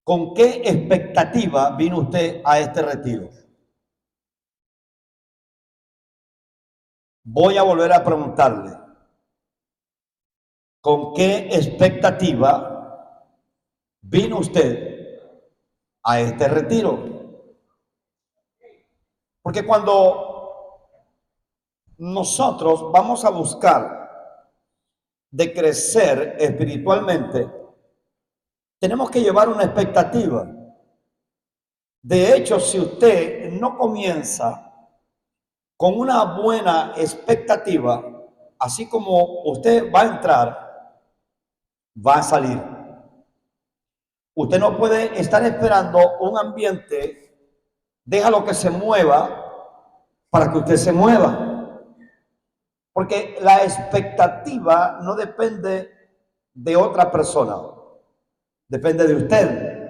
¿Con qué expectativa vino usted a este retiro? Voy a volver a preguntarle, ¿con qué expectativa vino usted a este retiro? Porque cuando nosotros vamos a buscar de crecer espiritualmente, tenemos que llevar una expectativa. De hecho, si usted no comienza con una buena expectativa, así como usted va a entrar, va a salir. Usted no puede estar esperando un ambiente, déjalo que se mueva para que usted se mueva. Porque la expectativa no depende de otra persona, depende de usted.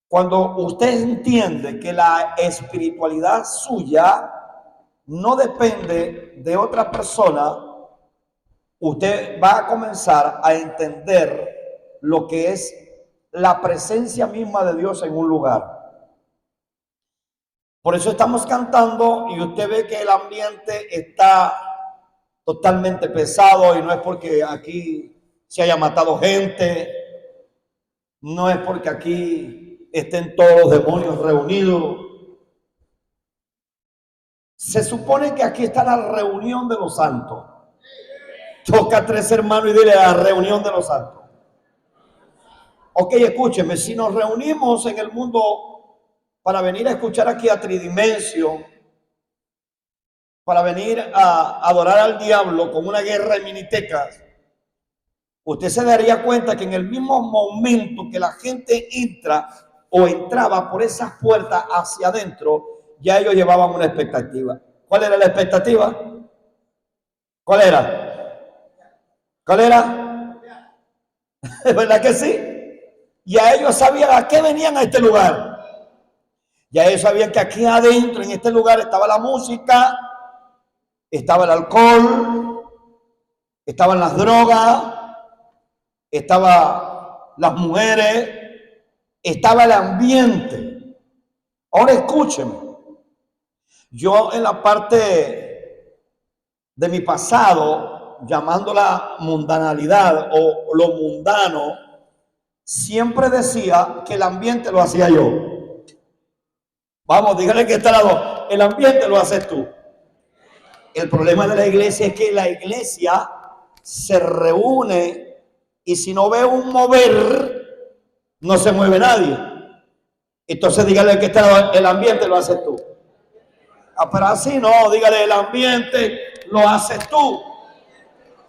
Cuando usted entiende que la espiritualidad suya no depende de otra persona, usted va a comenzar a entender lo que es la presencia misma de Dios en un lugar. Por eso estamos cantando y usted ve que el ambiente está totalmente pesado, y no es porque aquí se haya matado gente, no es porque aquí estén todos los demonios reunidos. Se supone que aquí está la reunión de los santos. Toca a 3 hermanos y dile: a la reunión de los santos. Ok, escúcheme, si nos reunimos en el mundo para venir a escuchar aquí a Tridimension, para venir a adorar al diablo con una guerra de minitecas, usted se daría cuenta que en el mismo momento que la gente entra o entraba por esas puertas hacia adentro, ya ellos llevaban una expectativa. ¿Cuál era la expectativa? ¿Cuál era? ¿Cuál era? ¿Verdad que sí? Ya ellos sabían a qué venían a este lugar. Ya ellos sabían que aquí adentro, en este lugar, estaba la música, estaba el alcohol, estaban las drogas, estaban las mujeres, estaba el ambiente. Ahora escúcheme. Yo en la parte de mi pasado, llamándola mundanalidad o lo mundano, siempre decía que el ambiente lo hacía yo. Vamos, dígale que está al lado. El ambiente lo haces tú. El problema de la iglesia es que la iglesia se reúne y si no ve un mover, no se mueve nadie. Entonces dígale que está al lado. El ambiente lo haces tú. Ah, pero así no, dígale: el ambiente lo haces tú.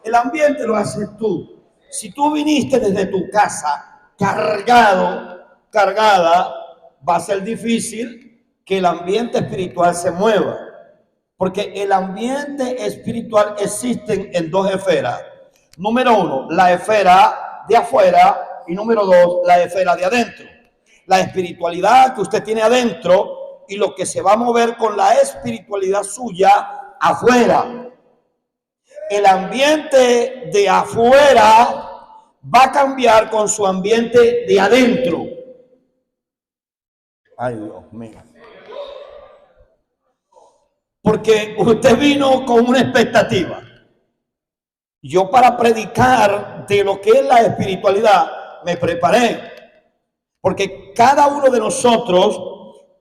El ambiente lo haces tú. Si tú viniste desde tu casa cargada, va a ser difícil que el ambiente espiritual se mueva. Porque el ambiente espiritual existe en 2 esferas. Número 1, la esfera de afuera, y número 2, la esfera de adentro. La espiritualidad que usted tiene adentro y lo que se va a mover con la espiritualidad suya afuera. El ambiente de afuera va a cambiar con su ambiente de adentro. Ay, Dios mío. Porque usted vino con una expectativa. Yo, para predicar de lo que es la espiritualidad, me preparé. Porque cada uno de nosotros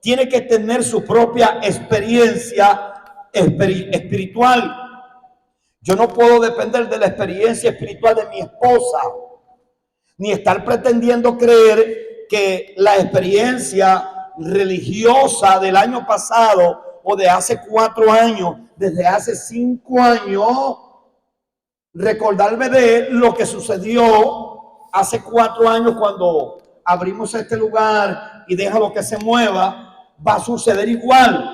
tiene que tener su propia experiencia espiritual. Yo no puedo depender de la experiencia espiritual de mi esposa, ni estar pretendiendo creer que la experiencia religiosa del año pasado o de hace 4 años, desde hace 5 años, recordarme de lo que sucedió hace 4 años cuando abrimos este lugar y déjalo que se mueva, va a suceder igual.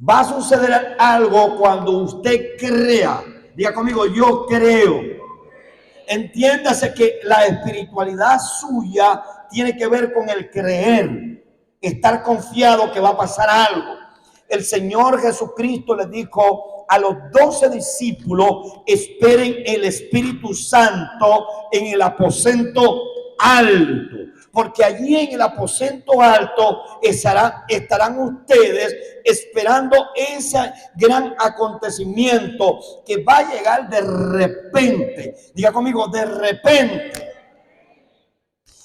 Va a suceder algo cuando usted crea. Diga conmigo: yo creo. Entiéndase que la espiritualidad suya tiene que ver con el creer, estar confiado que va a pasar algo. El Señor Jesucristo le dijo a los 12 discípulos: esperen el Espíritu Santo en el aposento alto, porque allí en el aposento alto estarán ustedes esperando ese gran acontecimiento que va a llegar de repente. Diga conmigo, de repente.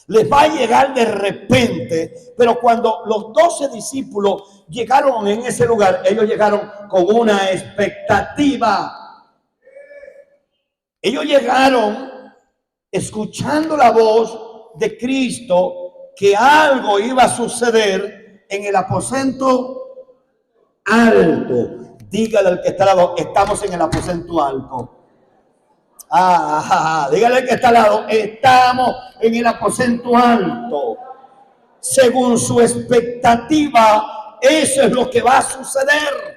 Les va a llegar de repente, pero cuando los 12 discípulos llegaron en ese lugar, ellos llegaron con una expectativa. Ellos llegaron escuchando la voz de Cristo, que algo iba a suceder en el aposento alto. Dígale al que está al lado, estamos en el aposento alto. Dígale al que está al lado, estamos en el aposento alto. Según su expectativa, eso es lo que va a suceder.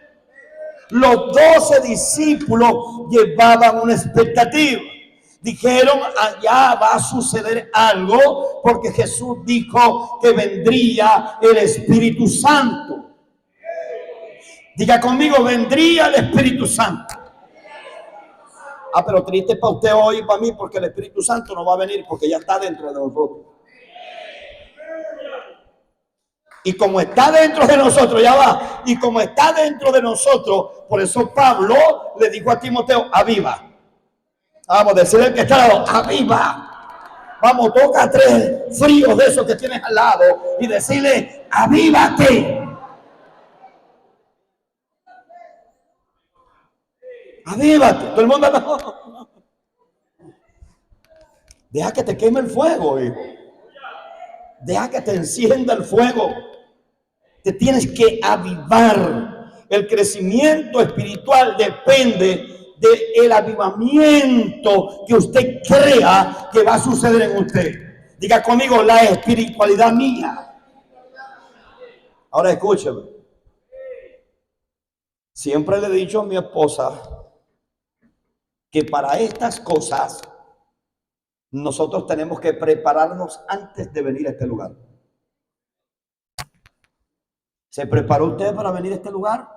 Los 12 discípulos llevaban una expectativa. Dijeron, allá va a suceder algo, porque Jesús dijo que vendría el Espíritu Santo. Diga conmigo, vendría el Espíritu Santo. Pero triste para usted hoy y para mí, porque el Espíritu Santo no va a venir, porque ya está dentro de nosotros. Y como está dentro de nosotros, ya va. Y como está dentro de nosotros, por eso Pablo le dijo a Timoteo, aviva. Vamos a decirle que está al lado, aviva. Vamos, toca 3 fríos de esos que tienes al lado y decirle, avívate. Avívate. Todo el mundo no. Deja que te queme el fuego, hijo. Deja que te encienda el fuego. Te tienes que avivar. El crecimiento espiritual depende del avivamiento que usted crea que va a suceder en usted. Diga conmigo, la espiritualidad mía. Ahora escúcheme. Siempre le he dicho a mi esposa que para estas cosas nosotros tenemos que prepararnos antes de venir a este lugar. ¿Se preparó usted para venir a este lugar?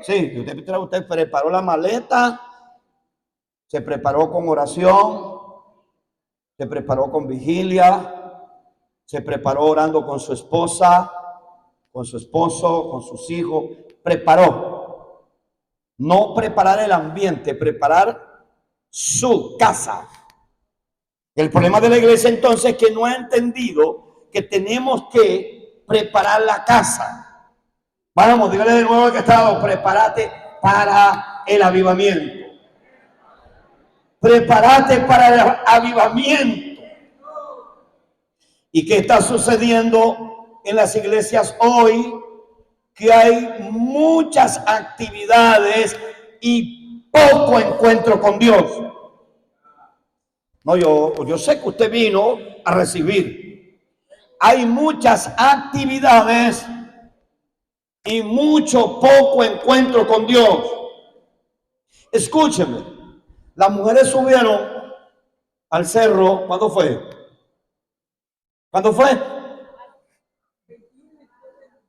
Sí, usted preparó la maleta, se preparó con oración, se preparó con vigilia, se preparó orando con su esposa, con su esposo, con sus hijos. Preparó. No preparar el ambiente, preparar su casa. El problema de la iglesia entonces es que no ha entendido que tenemos que preparar la casa. Vamos, dígale de nuevo al que está al lado, prepárate para el avivamiento. Prepárate para el avivamiento. ¿Y qué está sucediendo en las iglesias hoy? Que hay muchas actividades y poco encuentro con Dios. No, yo sé que usted vino a recibir. Hay muchas actividades y poco encuentro con Dios. Escúcheme, las mujeres subieron al cerro. ¿Cuándo fue? ¿Cuándo fue?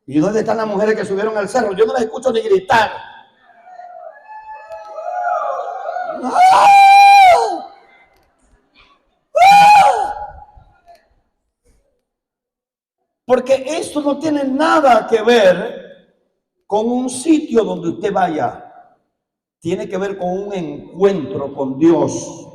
¿Y dónde están las mujeres que subieron al cerro? Yo no las escucho ni gritar. Porque esto no tiene nada que ver con un sitio donde usted vaya. Tiene que ver con un encuentro con Dios.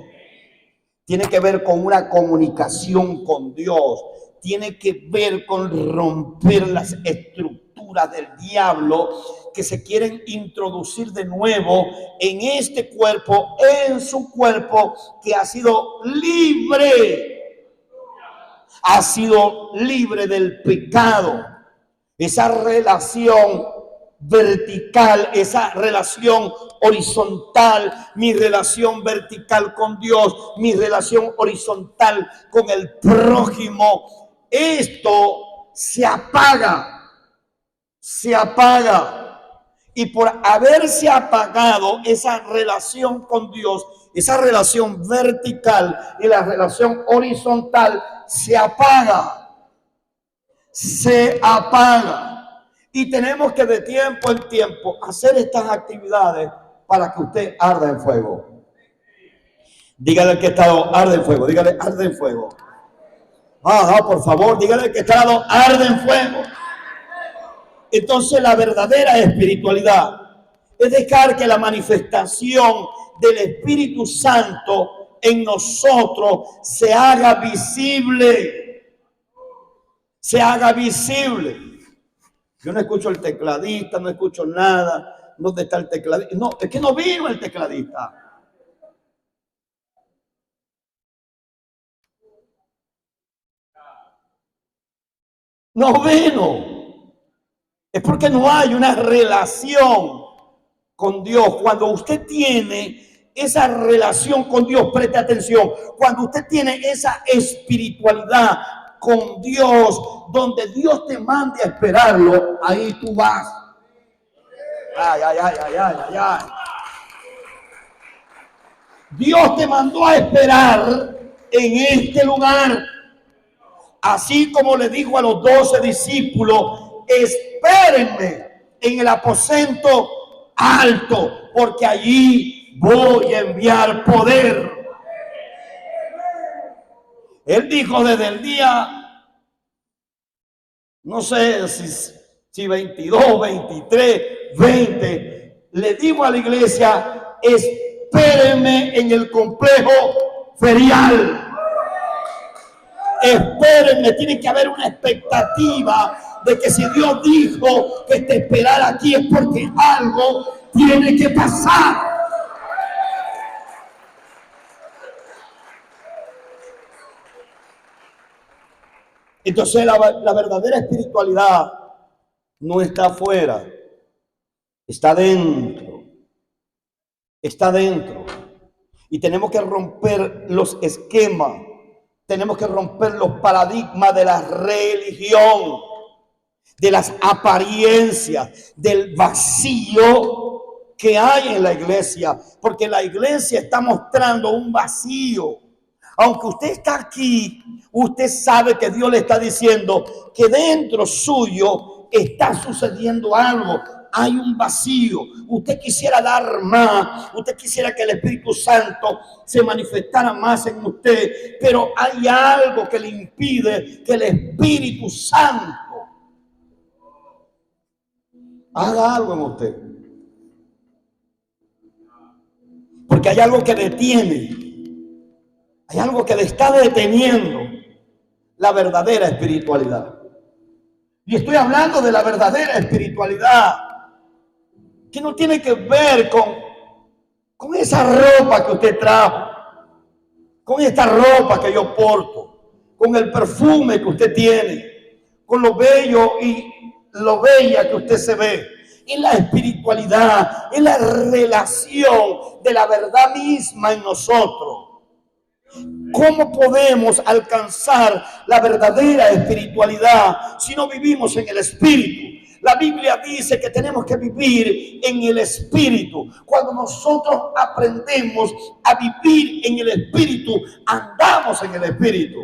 Tiene que ver con una comunicación con Dios. Tiene que ver con romper las estructuras del diablo que se quieren introducir de nuevo en este cuerpo, en su cuerpo que ha sido libre. Ha sido libre del pecado. Esa relación vertical, esa relación horizontal, mi relación vertical con Dios, mi relación horizontal con el prójimo, esto se apaga. Y por haberse apagado esa relación con Dios, esa relación vertical y la relación horizontal se apaga. Y tenemos que de tiempo en tiempo hacer estas actividades para que usted arda en fuego. Dígale al que está, arde en fuego. Dígale, arde en fuego. Por favor, dígale que está al lado, arde en fuego. Entonces la verdadera espiritualidad es dejar que la manifestación del Espíritu Santo en nosotros se haga visible. Se haga visible. Yo no escucho el tecladista, no escucho nada. ¿Dónde está el tecladista? No, es que no vino el tecladista. No vino. Es porque no hay una relación con Dios. Cuando usted tiene esa relación con Dios, preste atención. Cuando usted tiene esa espiritualidad con Dios, donde Dios te mande a esperarlo, ahí tú vas. Ay, ay, ay, ay, ay, ay, ay. Dios te mandó a esperar en este lugar. Así como le dijo a los 12 discípulos, espérenme en el aposento alto, porque allí voy a enviar poder. Él dijo desde el día, no sé si 22, 23, 20, le digo a la iglesia, espérenme en el complejo ferial. Espérenme, tiene que haber una expectativa de que si Dios dijo que te esperara aquí es porque algo tiene que pasar. Entonces la verdadera espiritualidad no está afuera, está dentro. Está dentro. Y tenemos que romper los esquemas. Tenemos que romper los paradigmas de la religión, de las apariencias, del vacío que hay en la iglesia, porque la iglesia está mostrando un vacío. Aunque usted está aquí, usted sabe que Dios le está diciendo que dentro suyo está sucediendo algo. Hay un vacío. Usted quisiera dar más. Usted quisiera que el Espíritu Santo se manifestara más en usted. Pero hay algo que le impide que el Espíritu Santo haga algo en usted. Porque hay algo que detiene. Hay algo que le está deteniendo la verdadera espiritualidad. Y estoy hablando de la verdadera espiritualidad, que no tiene que ver con esa ropa que usted trajo, con esta ropa que yo porto, con el perfume que usted tiene, con lo bello y lo bella que usted se ve. En la espiritualidad, en la relación de la verdad misma en nosotros. ¿Cómo podemos alcanzar la verdadera espiritualidad si no vivimos en el Espíritu? La Biblia dice que tenemos que vivir en el Espíritu. Cuando nosotros aprendemos a vivir en el Espíritu, andamos en el Espíritu.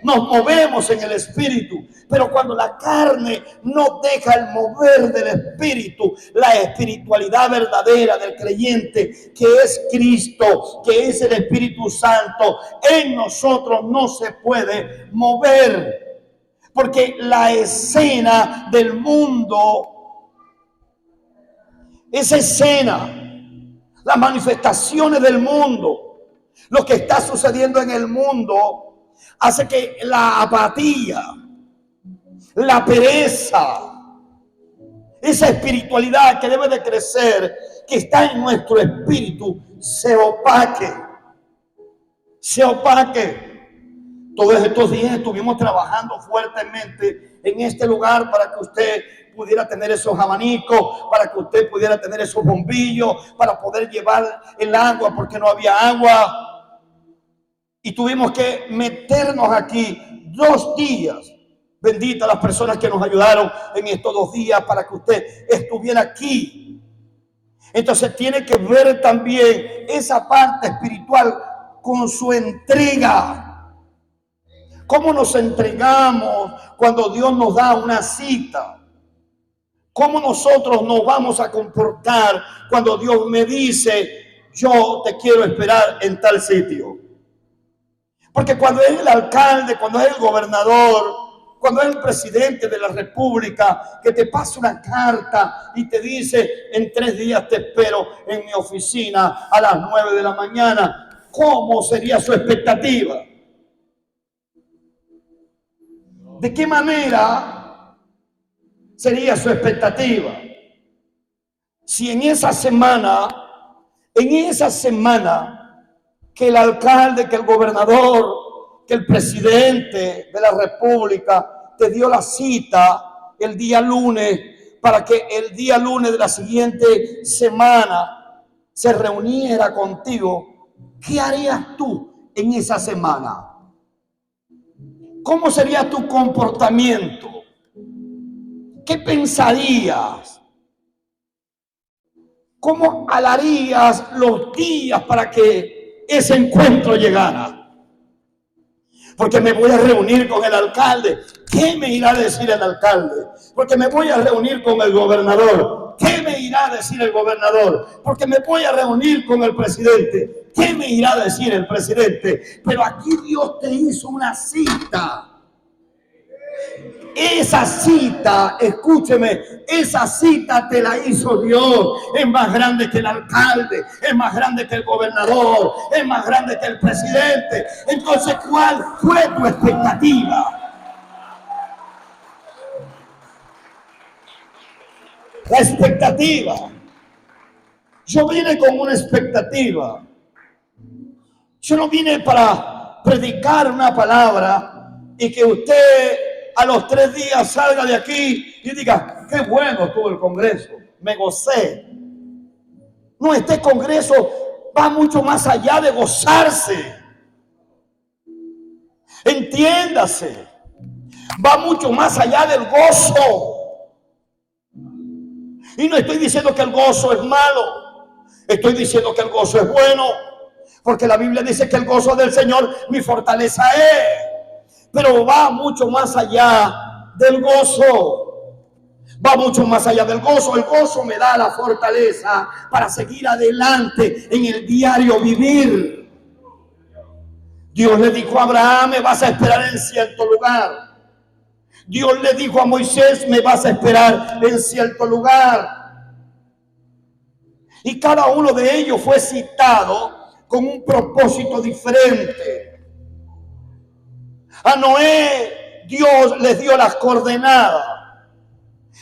Nos movemos en el Espíritu, pero cuando la carne no deja el mover del Espíritu, la espiritualidad verdadera del creyente, que es Cristo, que es el Espíritu Santo, en nosotros no se puede mover. Porque la escena del mundo, esa escena, las manifestaciones del mundo, lo que está sucediendo en el mundo, hace que la apatía, la pereza, esa espiritualidad que debe de crecer, que está en nuestro espíritu, se opaque. Se opaque. Todos estos días estuvimos trabajando fuertemente en este lugar para que usted pudiera tener esos abanicos, para que usted pudiera tener esos bombillos, para poder llevar el agua porque no había agua. Y tuvimos que meternos aquí 2 días. Bendita las personas que nos ayudaron en estos 2 días para que usted estuviera aquí. Entonces tiene que ver también esa parte espiritual con su entrega. ¿Cómo nos entregamos cuando Dios nos da una cita? ¿Cómo nosotros nos vamos a comportar cuando Dios me dice, yo te quiero esperar en tal sitio? Porque cuando es el alcalde, cuando es el gobernador, cuando es el presidente de la república, que te pasa una carta y te dice, en 3 días te espero en mi oficina a las 9 de la mañana, ¿cómo sería su expectativa? ¿De qué manera sería su expectativa? Si en esa semana que el alcalde, que el gobernador, que el presidente de la república te dio la cita el día lunes para que el día lunes de la siguiente semana se reuniera contigo, ¿qué harías tú en esa semana? ¿Cómo sería tu comportamiento? ¿Qué pensarías? ¿Cómo alarías los días para que ese encuentro llegara? Porque me voy a reunir con el alcalde. ¿Qué me irá a decir el alcalde? Porque me voy a reunir con el gobernador. ¿Qué me irá a decir el gobernador? Porque me voy a reunir con el presidente. ¿Qué me irá a decir el presidente? Pero aquí Dios te hizo una cita. Esa cita, escúcheme, esa cita te la hizo Dios. Es más grande que el alcalde, es más grande que el gobernador, es más grande que el presidente. Entonces, ¿cuál fue tu expectativa? La expectativa. Yo vine con una expectativa. Yo no vine para predicar una palabra y que usted a los 3 días salga de aquí y diga, qué bueno estuvo el congreso, me gocé. No, este congreso va mucho más allá de gozarse. Entiéndase, va mucho más allá del gozo. Y no estoy diciendo que el gozo es malo, estoy diciendo que el gozo es bueno, porque la Biblia dice que el gozo del Señor mi fortaleza es. Pero va mucho más allá del gozo. Va mucho más allá del gozo. El gozo me da la fortaleza para seguir adelante en el diario vivir. Dios le dijo a Abraham, me vas a esperar en cierto lugar. Dios le dijo a Moisés, me vas a esperar en cierto lugar. Y cada uno de ellos fue citado con un propósito diferente. A Noé Dios les dio las coordenadas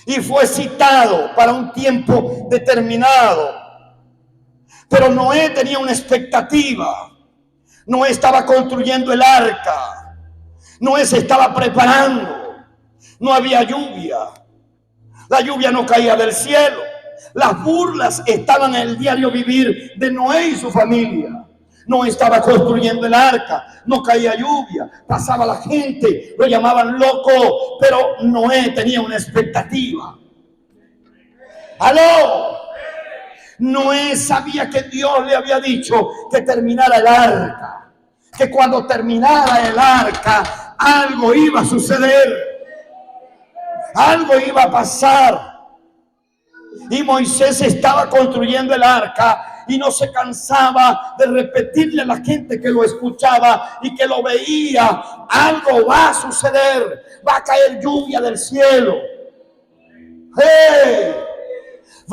y fue citado para un tiempo determinado. Pero Noé tenía una expectativa. Noé estaba construyendo el arca. Noé se estaba preparando. No había lluvia. La lluvia no caía del cielo. Las burlas estaban en el diario vivir de Noé y su familia. No estaba construyendo el arca, no caía lluvia, pasaba la gente, lo llamaban loco, pero Noé tenía una expectativa. ¡Aló! Noé sabía que Dios le había dicho que terminara el arca, que cuando terminara el arca algo iba a suceder, algo iba a pasar. Y Moisés estaba construyendo el arca y no se cansaba de repetirle a la gente que lo escuchaba y que lo veía, algo va a suceder, va a caer lluvia del cielo. ¡Hey!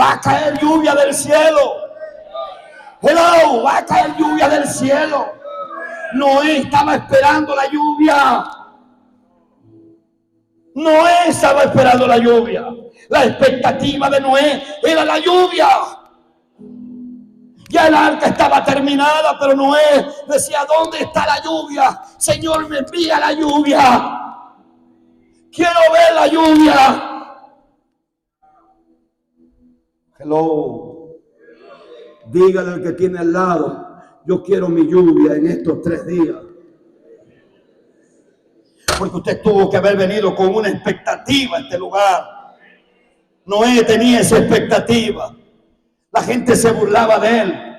Va a caer lluvia del cielo. Hello, va a caer lluvia del cielo. Noé estaba esperando la lluvia. Noé estaba esperando la lluvia. La expectativa de Noé era la lluvia. Ya el arca estaba terminada, pero Noé decía, ¿dónde está la lluvia? Señor, me envía la lluvia. Quiero ver la lluvia. Hello. Dígale al que tiene al lado, yo quiero mi lluvia en estos 3 días. Porque usted tuvo que haber venido con una expectativa a este lugar. Noé tenía esa expectativa. La gente se burlaba de él,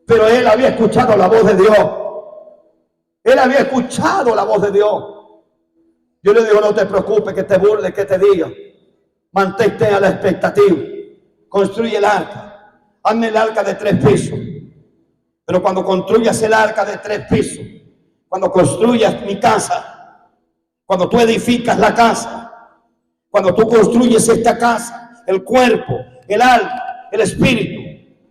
pero él había escuchado la voz de Dios. Él había escuchado la voz de Dios. Yo le digo, no te preocupes, que te burles, que te diga. Mantente a la expectativa. Construye el arca. Hazme el arca de 3 pisos. Pero cuando construyas el arca de 3 pisos, cuando construyas mi casa, cuando tú edificas la casa, cuando tú construyes esta casa, el cuerpo, el alma, el espíritu.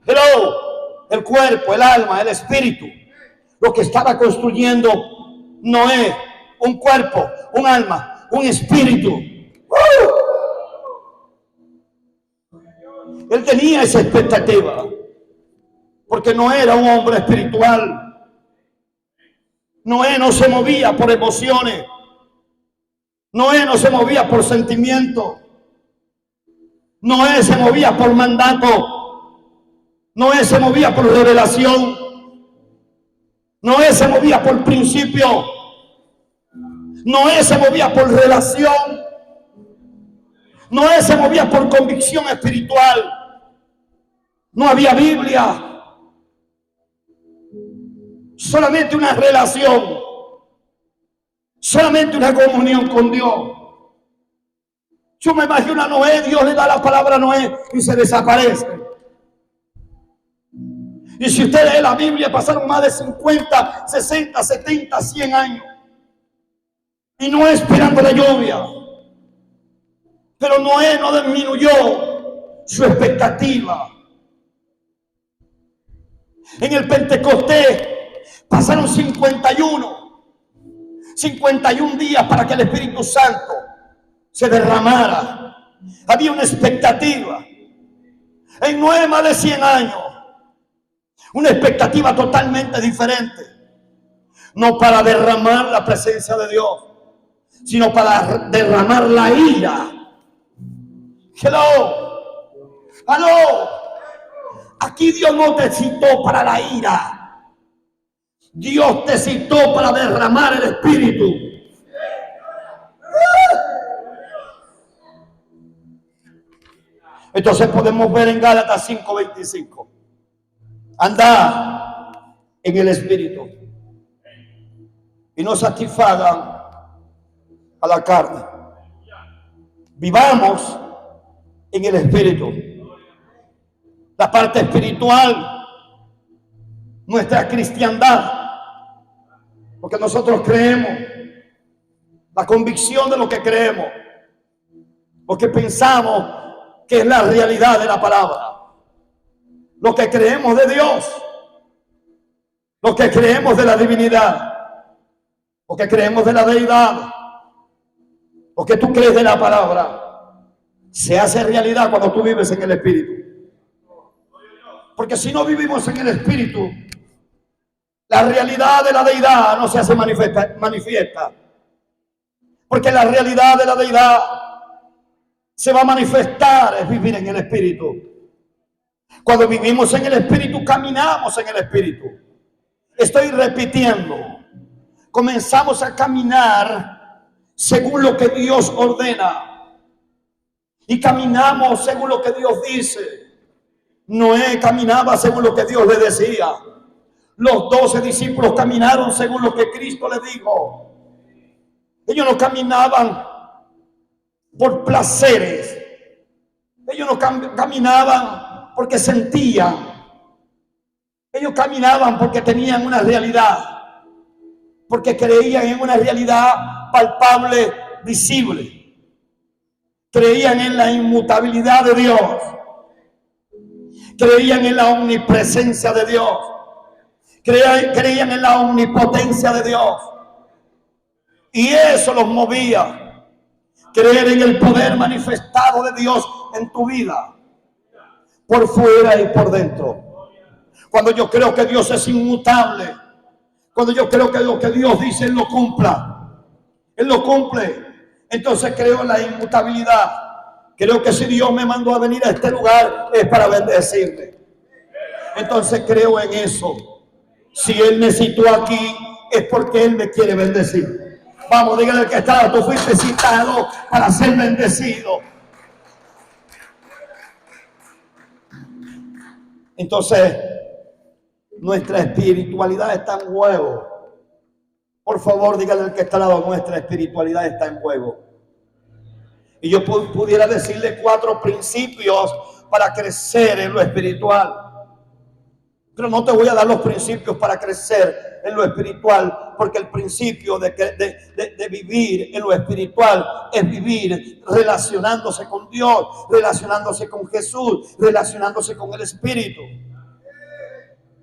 Hello, el cuerpo, el alma, el espíritu. Lo que estaba construyendo Noé, un cuerpo, un alma, un espíritu. Él tenía esa expectativa, porque Noé era un hombre espiritual. Noé no se movía por emociones. Noé no se movía por sentimientos. Noé se movía por mandato. Noé se movía por revelación. Noé se movía por principio. Noé se movía por relación. Noé se movía por convicción espiritual. No había Biblia. Solamente una relación. Solamente una comunión con Dios. Yo me imagino a Noé, Dios le da la palabra a Noé y se desaparece. Y si usted lee la Biblia, pasaron más de 50, 60, 70, 100 años. Y Noé esperando la lluvia. Pero Noé no disminuyó su expectativa. En el Pentecostés pasaron 51 días para que el Espíritu Santo se derramara. Había una expectativa. En Noé más de 100 años. Una expectativa totalmente diferente. No para derramar la presencia de Dios, sino para derramar la ira. Hello. Aquí Dios no te citó para la ira. Dios te citó para derramar el Espíritu. Entonces podemos ver en Gálatas 5:25. Andad en el Espíritu y no satisfagan a la carne. Vivamos en el Espíritu. La parte espiritual, nuestra cristiandad, porque nosotros creemos, la convicción de lo que creemos, lo que pensamos que es la realidad de la palabra, lo que creemos de Dios, lo que creemos de la divinidad, lo que creemos de la deidad, lo que tú crees de la palabra, se hace realidad cuando tú vives en el Espíritu. Porque si no vivimos en el Espíritu, la realidad de la deidad no se hace manifiesta. Porque la realidad de la deidad se va a manifestar es vivir en el Espíritu. Cuando vivimos en el Espíritu, caminamos en el Espíritu. Estoy repitiendo. Comenzamos a caminar según lo que Dios ordena. Y caminamos según lo que Dios dice. Noé caminaba según lo que Dios le decía. Los 12 discípulos caminaron según lo que Cristo les dijo. Ellos no caminaban por placeres. Ellos no caminaban porque sentían. Ellos caminaban porque tenían una realidad. Porque creían en una realidad palpable, visible. Creían en la inmutabilidad de Dios. Creían en la omnipresencia de Dios. Creían en la omnipotencia de Dios. Y eso los movía. Creer en el poder manifestado de Dios en tu vida. Por fuera y por dentro. Cuando yo creo que Dios es inmutable. Cuando yo creo que lo que Dios dice, Él lo cumpla. Él lo cumple. Entonces creo en la inmutabilidad. Creo que si Dios me mandó a venir a este lugar es para bendecirme. Entonces creo en eso. Si Él me citó aquí es porque Él me quiere bendecir. Vamos, dígale al que está, tú fuiste citado para ser bendecido. Entonces, nuestra espiritualidad está en juego. Por favor, dígale al que está al lado, nuestra espiritualidad está en juego. Y yo pudiera decirle 4 principios para crecer en lo espiritual. Pero no te voy a dar los principios para crecer en lo espiritual, porque el principio de vivir en lo espiritual es vivir relacionándose con Dios, relacionándose con Jesús, relacionándose con el Espíritu.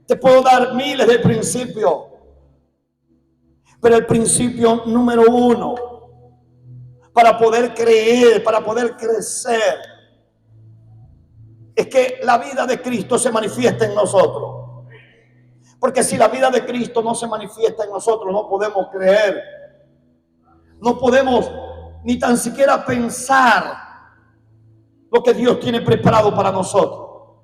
Te puedo dar miles de principios, pero el principio número uno para poder creer, para poder crecer, es que la vida de Cristo se manifiesta en nosotros. Porque si la vida de Cristo no se manifiesta en nosotros, no podemos creer. No podemos ni tan siquiera pensar lo que Dios tiene preparado para nosotros.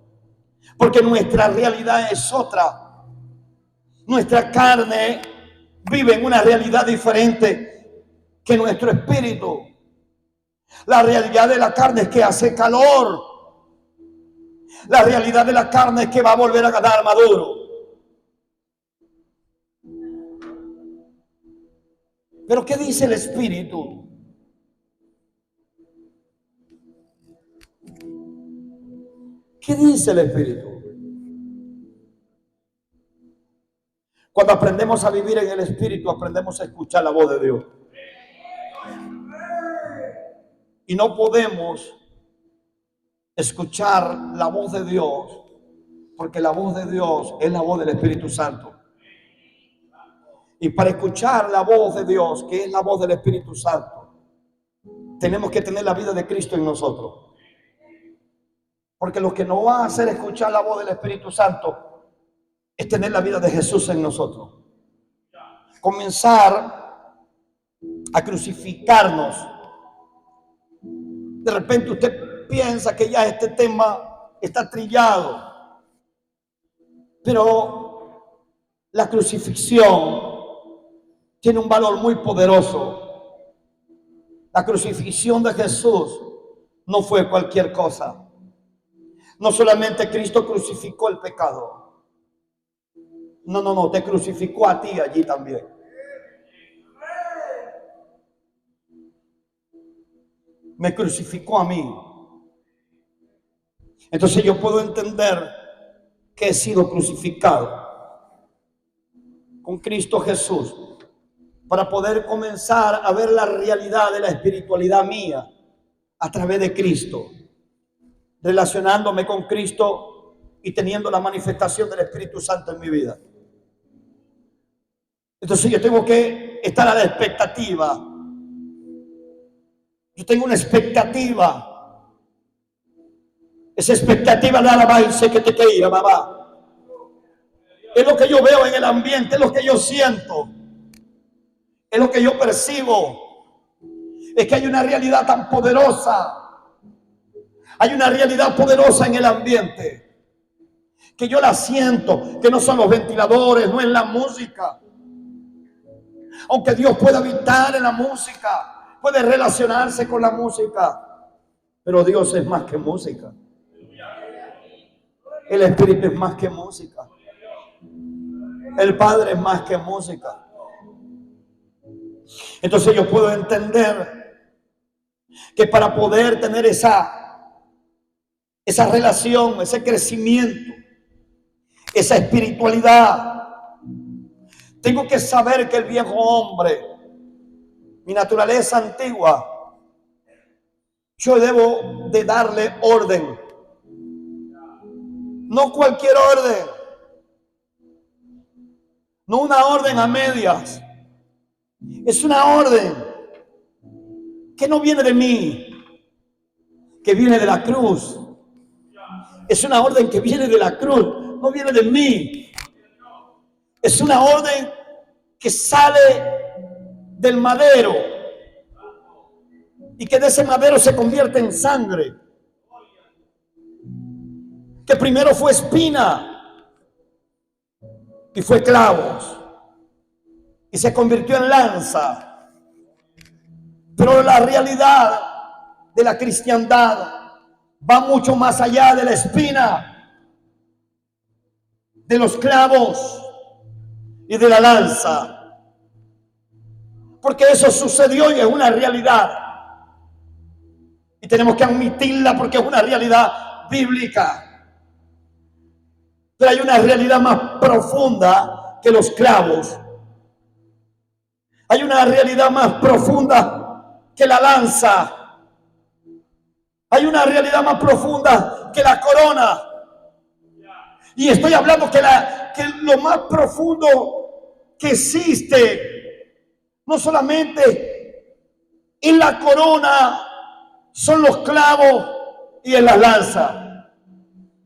Porque nuestra realidad es otra. Nuestra carne vive en una realidad diferente que nuestro espíritu. La realidad de la carne es que hace calor. La realidad de la carne es que va a volver a ganar maduro. Pero ¿qué dice el Espíritu? ¿Qué dice el Espíritu? Cuando aprendemos a vivir en el Espíritu, aprendemos a escuchar la voz de Dios. Y no podemos escuchar la voz de Dios, porque la voz de Dios es la voz del Espíritu Santo. Y para escuchar la voz de Dios, que es la voz del Espíritu Santo, tenemos que tener la vida de Cristo en nosotros. Porque lo que nos va a hacer escuchar la voz del Espíritu Santo es tener la vida de Jesús en nosotros. Comenzar a crucificarnos. De repente usted piensa que ya este tema está trillado, pero la crucifixión tiene un valor muy poderoso. La crucifixión de Jesús no fue cualquier cosa. No solamente Cristo crucificó el pecado. No, te crucificó a ti allí también. Me crucificó a mí. Entonces yo puedo entender que he sido crucificado con Cristo Jesús para poder comenzar a ver la realidad de la espiritualidad mía a través de Cristo, relacionándome con Cristo y teniendo la manifestación del Espíritu Santo en mi vida. Entonces yo tengo que estar a la expectativa. Yo tengo una expectativa. Esa expectativa de alabanza que te quería, mamá. Es lo que yo veo en el ambiente, es lo que yo siento, es lo que yo percibo. Es que hay una realidad tan poderosa. Hay una realidad poderosa en el ambiente que yo la siento, que no son los ventiladores, no es la música. Aunque Dios pueda habitar en la música, puede relacionarse con la música, pero Dios es más que música. El Espíritu es más que música. El Padre es más que música. Entonces yo puedo entender que para poder tener esa relación, ese crecimiento, esa espiritualidad, tengo que saber que el viejo hombre, mi naturaleza antigua, yo debo de darle orden. No cualquier orden. No una orden a medias. Es una orden que no viene de mí, que viene de la cruz. Es una orden que viene de la cruz, no viene de mí. Es una orden que sale del madero y que de ese madero se convierte en sangre. Que primero fue espina y fue clavos y se convirtió en lanza. Pero la realidad de la cristiandad va mucho más allá de la espina, de los clavos y de la lanza, porque eso sucedió y es una realidad y tenemos que admitirla porque es una realidad bíblica. Pero hay una realidad más profunda que los clavos. Hay una realidad más profunda que la lanza. Hay una realidad más profunda que la corona. Y estoy hablando que lo más profundo que existe, no solamente en la corona, son los clavos y en la lanza.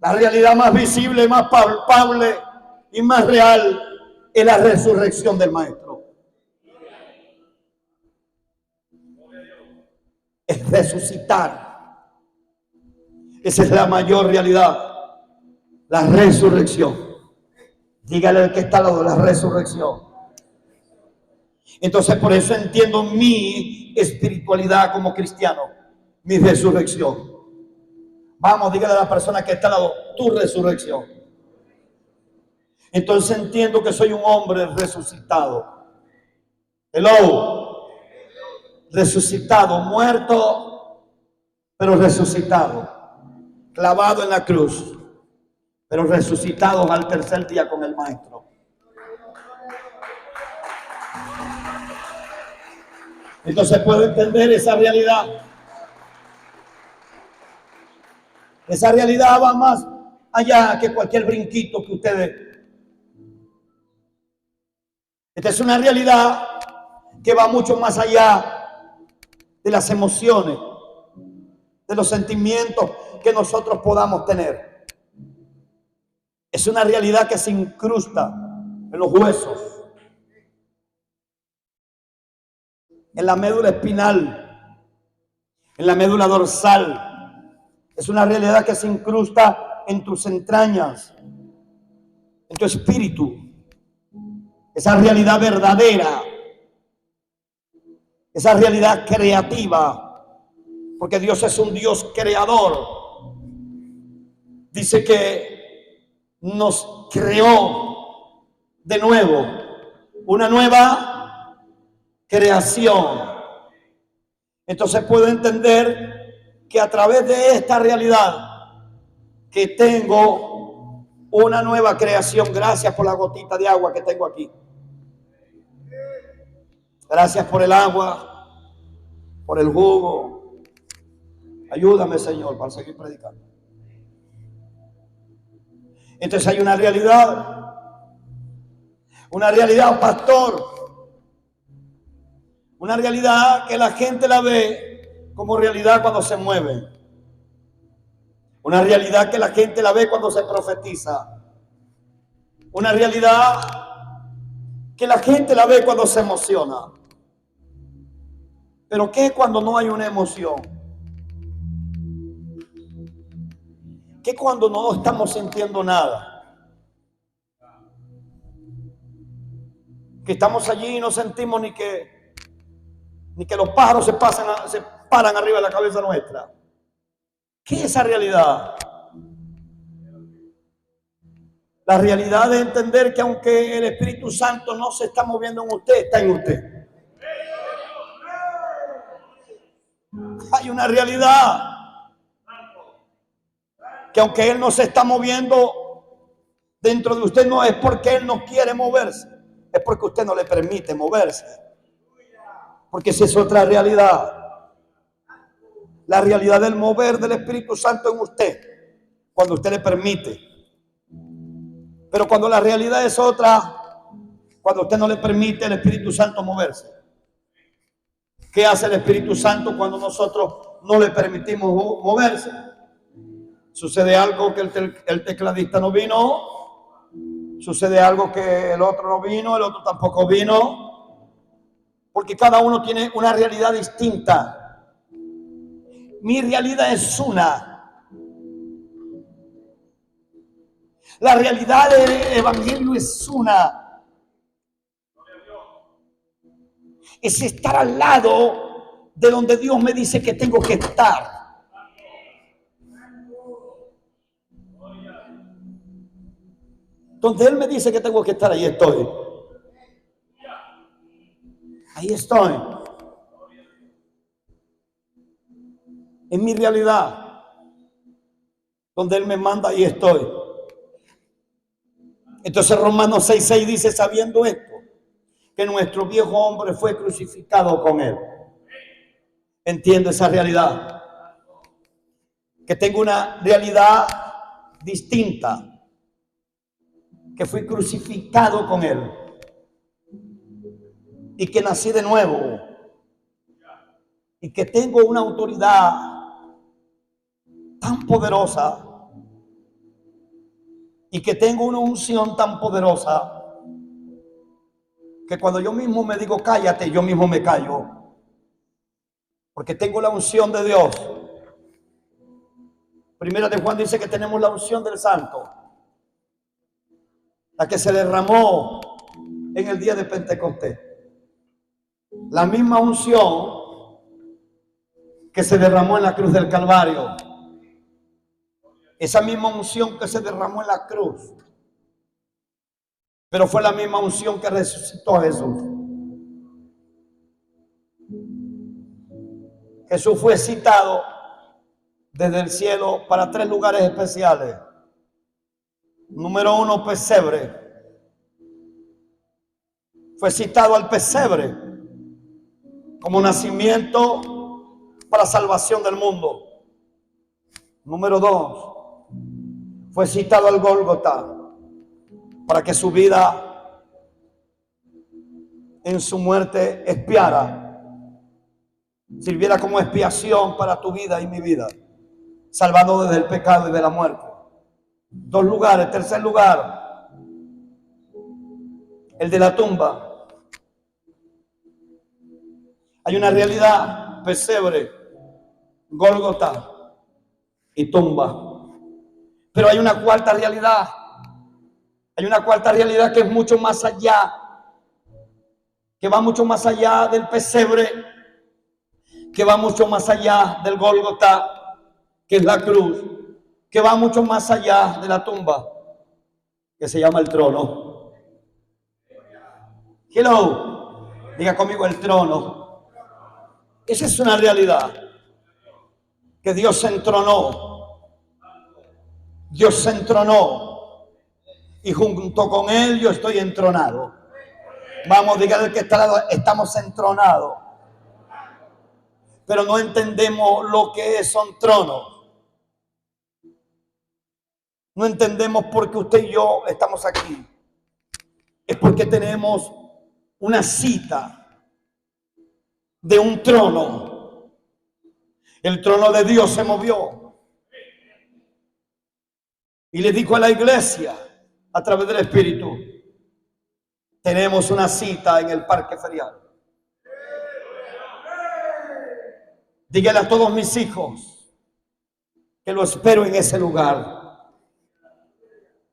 La realidad más visible, más palpable y más real es la resurrección del Maestro. Es resucitar. Esa es la mayor realidad. La resurrección. Dígale al que está al lado, la resurrección. Entonces por eso entiendo mi espiritualidad como cristiano, mi resurrección. Vamos, dígale a la persona que está al lado, tu resurrección. Entonces entiendo que soy un hombre resucitado. Hello. Resucitado, muerto, pero resucitado. Clavado en la cruz, pero resucitado al tercer día con el Maestro. Entonces puedo entender esa realidad. Esa realidad va más allá que cualquier brinquito que ustedes. Esta es una realidad que va mucho más allá de las emociones, de los sentimientos que nosotros podamos tener. Es una realidad que se incrusta en los huesos, en la médula espinal, en la médula dorsal. Es una realidad que se incrusta en tus entrañas, en tu espíritu. Esa realidad verdadera, esa realidad creativa, porque Dios es un Dios creador. Dice que nos creó de nuevo, una nueva creación. Entonces puedo entender que a través de esta realidad que tengo una nueva creación, gracias por la gotita de agua que tengo aquí. Gracias por el agua, por el jugo. Ayúdame, Señor, para seguir predicando. Entonces hay una realidad, pastor, una realidad que la gente la ve como realidad cuando se mueve. Una realidad que la gente la ve cuando se profetiza. Una realidad que la gente la ve cuando se emociona. Pero ¿qué cuando no hay una emoción? ¿Qué cuando no estamos sintiendo nada? Que estamos allí y no sentimos ni que los pájaros se paran arriba de la cabeza nuestra. ¿Qué es esa realidad? La realidad de entender que aunque el Espíritu Santo no se está moviendo en usted, está en usted. Hay una realidad que aunque Él no se está moviendo dentro de usted, no es porque Él no quiere moverse, es porque usted no le permite moverse. Porque esa es otra realidad. La realidad del mover del Espíritu Santo en usted, cuando usted le permite. Pero cuando la realidad es otra, cuando usted no le permite al Espíritu Santo moverse. ¿Qué hace el Espíritu Santo cuando nosotros no le permitimos moverse? Sucede algo que el tecladista no vino, sucede algo que el otro no vino, el otro tampoco vino, porque cada uno tiene una realidad distinta. Mi realidad es una. La realidad del Evangelio es una. Es estar al lado de donde Dios me dice que tengo que estar. Donde Él me dice que tengo que estar, ahí estoy. Ahí estoy. En mi realidad. Donde Él me manda, ahí estoy. Entonces Romanos 6:6 dice, sabiendo esto, que nuestro viejo hombre fue crucificado con él. Entiendo esa realidad. Que tengo una realidad distinta. Que fui crucificado con él. Y que nací de nuevo. Y que tengo una autoridad tan poderosa. Y que tengo una unción tan poderosa. Que cuando yo mismo me digo cállate, yo mismo me callo. Porque tengo la unción de Dios. Primera de Juan dice que tenemos la unción del Santo. La que se derramó en el día de Pentecostés. La misma unción que se derramó en la cruz del Calvario. Esa misma unción que se derramó en la cruz. Pero fue la misma unción que resucitó a Jesús. Jesús fue citado desde el cielo para 3 lugares especiales. Número 1, pesebre. Fue citado al pesebre como nacimiento para salvación del mundo. Número 2, fue citado al Gólgota para que su vida en su muerte expiara, sirviera como expiación para tu vida y mi vida, salvando desde el pecado y de la muerte. 2 lugares. Tercer lugar, el de la tumba. Hay una realidad: pesebre, Gólgota y tumba. Pero hay una cuarta realidad. Hay una cuarta realidad que es mucho más allá, que va mucho más allá del pesebre, que va mucho más allá del Gólgota, que es la cruz, que va mucho más allá de la tumba, que se llama el trono. Hello, diga conmigo: el trono. Esa es una realidad, que Dios se entronó. Dios se entronó y junto con él yo estoy entronado. Vamos, diga el que está al lado, estamos entronados. Pero no entendemos lo que son tronos. No entendemos por qué usted y yo estamos aquí. Es porque tenemos una cita de un trono. El trono de Dios se movió y le dijo a la iglesia a través del Espíritu: tenemos una cita en el parque ferial. Dígale a todos mis hijos que lo espero en ese lugar.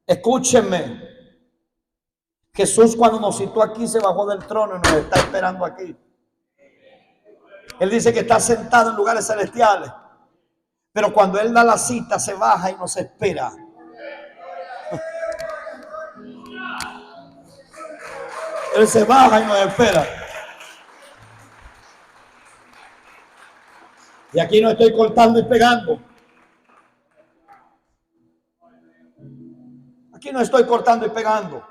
Escúchenme. Jesús, cuando nos citó aquí, se bajó del trono y nos está esperando aquí. Él dice que está sentado en lugares celestiales, pero cuando Él da la cita, se baja y nos espera. Él se baja y nos espera. Y aquí no estoy cortando y pegando. Aquí no estoy cortando y pegando.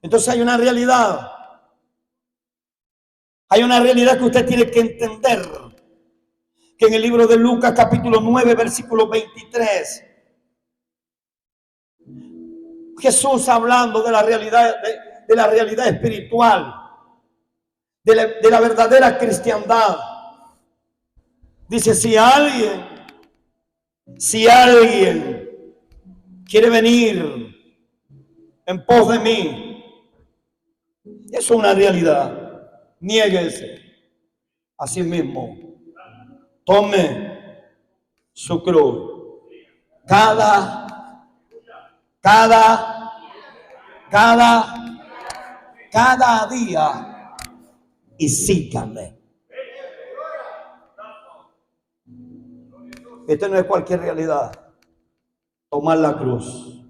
Entonces hay una realidad. Hay una realidad que usted tiene que entender. Que en el libro de Lucas capítulo 9 versículo 23. Jesús hablando de la realidad espiritual. De la verdadera cristiandad. Dice: si alguien quiere venir en pos de mí, eso es una realidad. Niéguese a sí mismo. Tome su cruz. Cada día y sígame. Esto no es cualquier realidad. Tomar la cruz.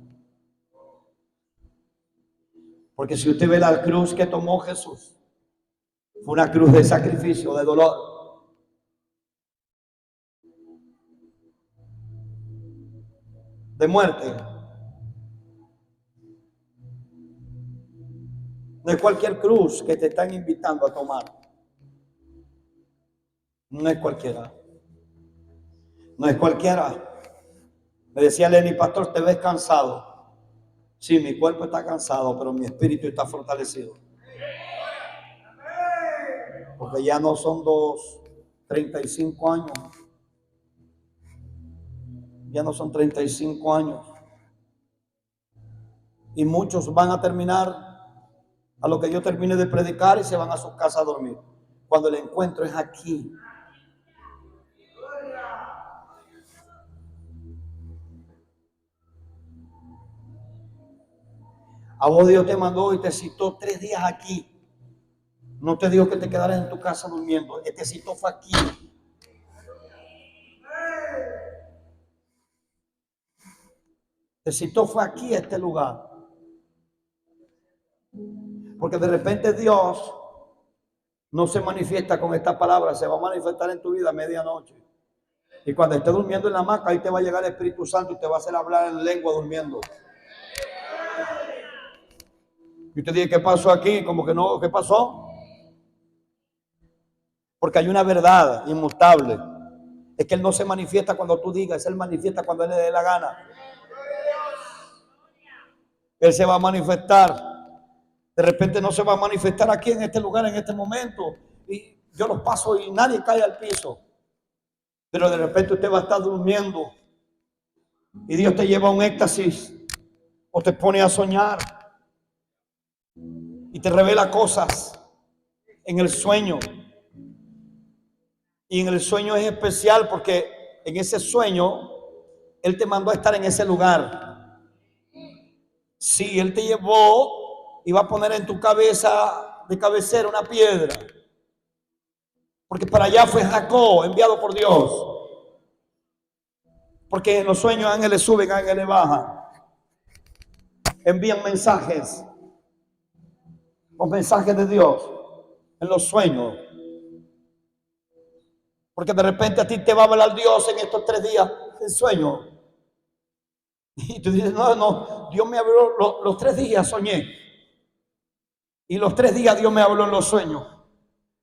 Porque si usted ve la cruz que tomó Jesús, fue una cruz de sacrificio, de dolor. De muerte. No es cualquier cruz que te están invitando a tomar. No es cualquiera. No es cualquiera. Me decía Lenny, pastor, te ves cansado. Sí, mi cuerpo está cansado, pero mi espíritu está fortalecido. Porque ya no son 35 años. Ya no son 35 años. Y muchos van a terminar a lo que yo termine de predicar y se van a sus casas a dormir. Cuando el encuentro es aquí. A vos Dios te mandó y te citó 3 días aquí. No te dijo que te quedaras en tu casa durmiendo. Te citó fue aquí. Te citó fue aquí, a este lugar. Porque de repente Dios no se manifiesta con esta palabra, se va a manifestar en tu vida a medianoche. Y cuando estés durmiendo en la hamaca, ahí te va a llegar el Espíritu Santo y te va a hacer hablar en lengua durmiendo. Y usted dice, ¿qué pasó aquí? Como que no, ¿qué pasó? Porque hay una verdad inmutable. Es que Él no se manifiesta cuando tú digas, Él manifiesta cuando Él le dé la gana. Él se va a manifestar. De repente no se va a manifestar aquí en este lugar, en este momento. Y yo los paso y nadie cae al piso. Pero de repente usted va a estar durmiendo y Dios te lleva a un éxtasis o te pone a soñar y te revela cosas en el sueño. Y en el sueño es especial porque en ese sueño Él te mandó a estar en ese lugar. Sí, Él te llevó y va a poner en tu cabeza de cabecera una piedra. Porque para allá fue Jacob, enviado por Dios. Porque en los sueños ángeles suben, ángeles bajan. Envían mensajes. Los mensajes de Dios en los sueños. Porque de repente a ti te va a hablar Dios en estos 3 días en sueño. Y tú dices, no, Dios me habló los 3 días, soñé. Y los 3 días Dios me habló en los sueños.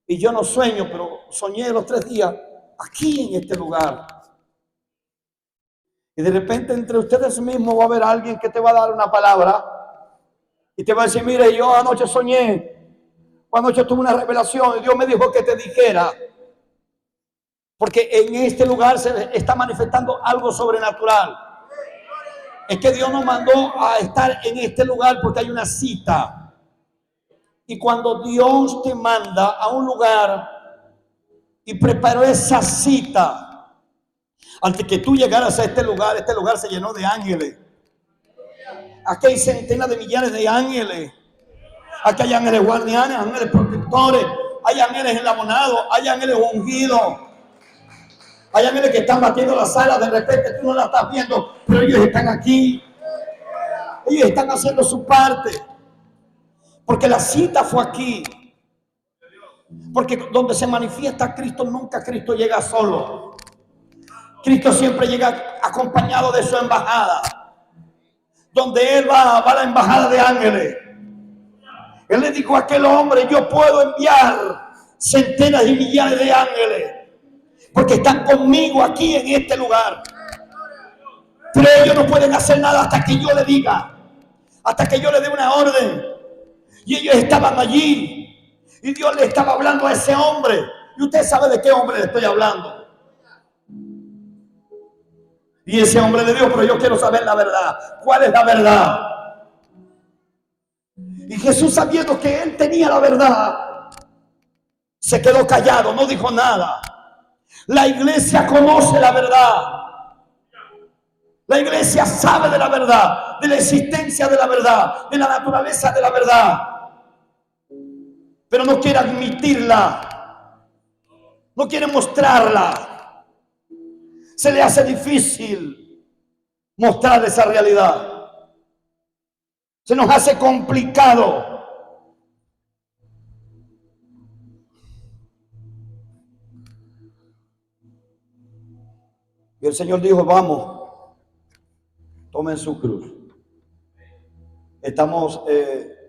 Y yo no sueño, pero soñé los 3 días aquí en este lugar. Y de repente entre ustedes mismos va a haber alguien que te va a dar una palabra. Y te va a decir, mire, yo anoche soñé. Anoche tuve una revelación y Dios me dijo que te dijera. Porque en este lugar se está manifestando algo sobrenatural. Es que Dios nos mandó a estar en este lugar porque hay una cita. Y cuando Dios te manda a un lugar y preparó esa cita, antes que tú llegaras a este lugar se llenó de ángeles. Aquí hay centenas de millares de ángeles. Aquí hay ángeles guardianes, ángeles protectores, hay ángeles enlabonados, hay ángeles ungidos. Hay ángeles que están batiendo la sala, de repente tú no la estás viendo, pero ellos están aquí. Ellos están haciendo su parte. Porque la cita fue aquí. Porque donde se manifiesta Cristo, nunca Cristo llega solo. Cristo siempre llega acompañado de su embajada. Donde Él va la embajada de ángeles. Él le dijo a aquel hombre, yo puedo enviar centenas y millares de ángeles. Porque están conmigo aquí en este lugar. Pero ellos no pueden hacer nada hasta que yo le diga. Hasta que yo le dé una orden. Y ellos estaban allí. Y Dios le estaba hablando a ese hombre. Y usted sabe de qué hombre le estoy hablando. Y ese hombre le dijo, pero yo quiero saber la verdad. ¿Cuál es la verdad? Y Jesús, sabiendo que él tenía la verdad, se quedó callado, no dijo nada. La iglesia conoce la verdad. La iglesia sabe de la verdad, de la existencia de la verdad, de la naturaleza de la verdad. Pero no quiere admitirla. No quiere mostrarla. Se le hace difícil mostrar esa realidad. Se nos hace complicado. Y el Señor dijo, vamos, tomen su cruz. Estamos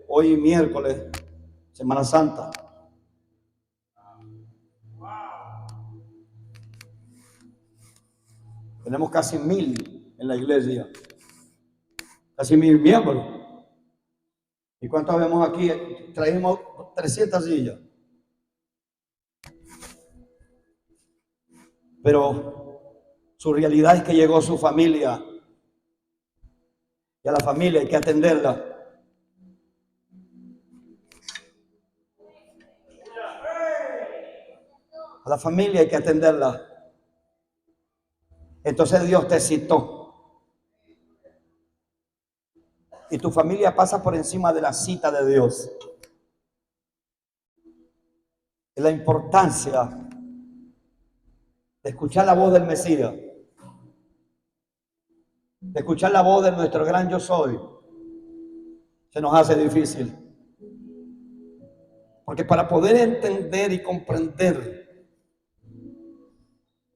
hoy miércoles Semana Santa. Tenemos casi 1000 en la iglesia. Casi 1000 miembros. ¿Y cuántos vemos aquí? Traímos 300 sillas. Pero su realidad es que llegó su familia. Y a la familia hay que atenderla. A la familia hay que atenderla. Entonces Dios te citó. Y tu familia pasa por encima de la cita de Dios. Es la importancia de escuchar la voz del Mesías. De escuchar la voz de nuestro gran yo soy. Se nos hace difícil. Porque para poder entender y comprender,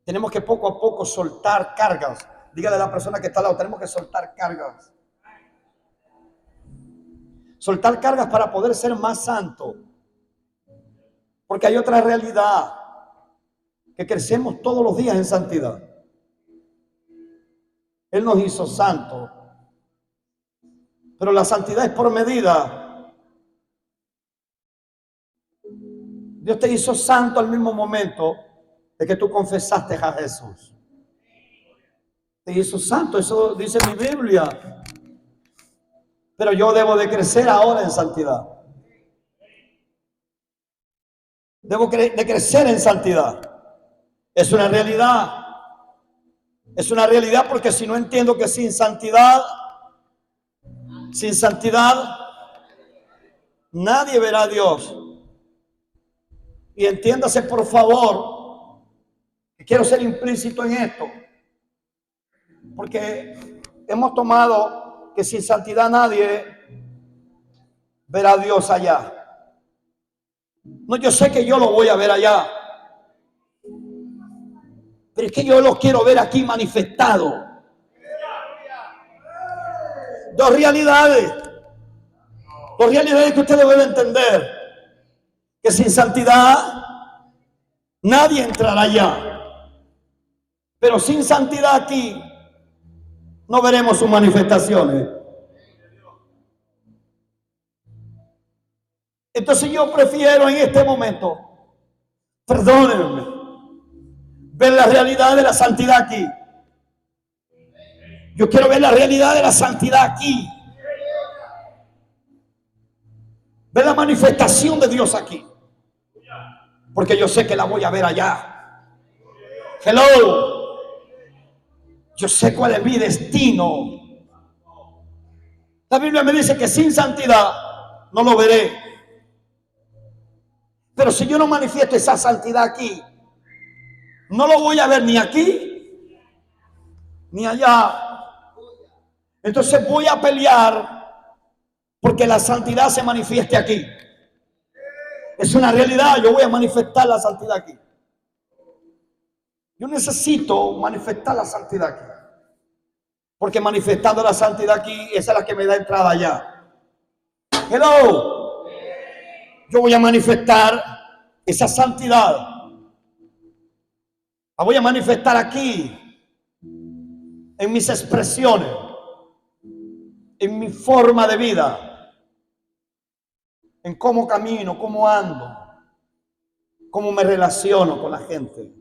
tenemos que poco a poco soltar cargas. Dígale a la persona que está al lado, tenemos que soltar cargas. Soltar cargas para poder ser más santo. Porque hay otra realidad, que crecemos todos los días en santidad. Él nos hizo santos, pero la santidad es por medida. Dios te hizo santo al mismo momento de que tú confesaste a Jesús. Te hizo santo, eso dice mi Biblia. Pero yo debo de crecer ahora en santidad. Debo de crecer en santidad. Es una realidad. Es una realidad porque si no entiendo que sin santidad, nadie verá a Dios. Y entiéndase por favor, que quiero ser implícito en esto. Porque hemos tomado que sin santidad nadie verá a Dios allá. No, yo sé que yo lo voy a ver allá. Pero es que yo lo quiero ver aquí manifestado. Dos realidades que usted debe entender. Que sin santidad nadie entrará allá. Pero sin santidad aquí no veremos sus manifestaciones. Entonces yo prefiero en este momento, perdónenme, ver la realidad de la santidad aquí. Yo quiero ver la realidad de la santidad aquí. Ver la manifestación de Dios aquí. Porque yo sé que la voy a ver allá. Hello. Yo sé cuál es mi destino. La Biblia me dice que sin santidad no lo veré. Pero si yo no manifiesto esa santidad aquí, no lo voy a ver ni aquí ni allá. Entonces voy a pelear porque la santidad se manifieste aquí. Es una realidad, yo voy a manifestar la santidad aquí. Yo necesito manifestar la santidad aquí. Porque manifestando la santidad aquí, esa es la que me da entrada allá. Hello. Yo voy a manifestar esa santidad. La voy a manifestar aquí. En mis expresiones. En mi forma de vida. En cómo camino, cómo ando. Cómo me relaciono con la gente.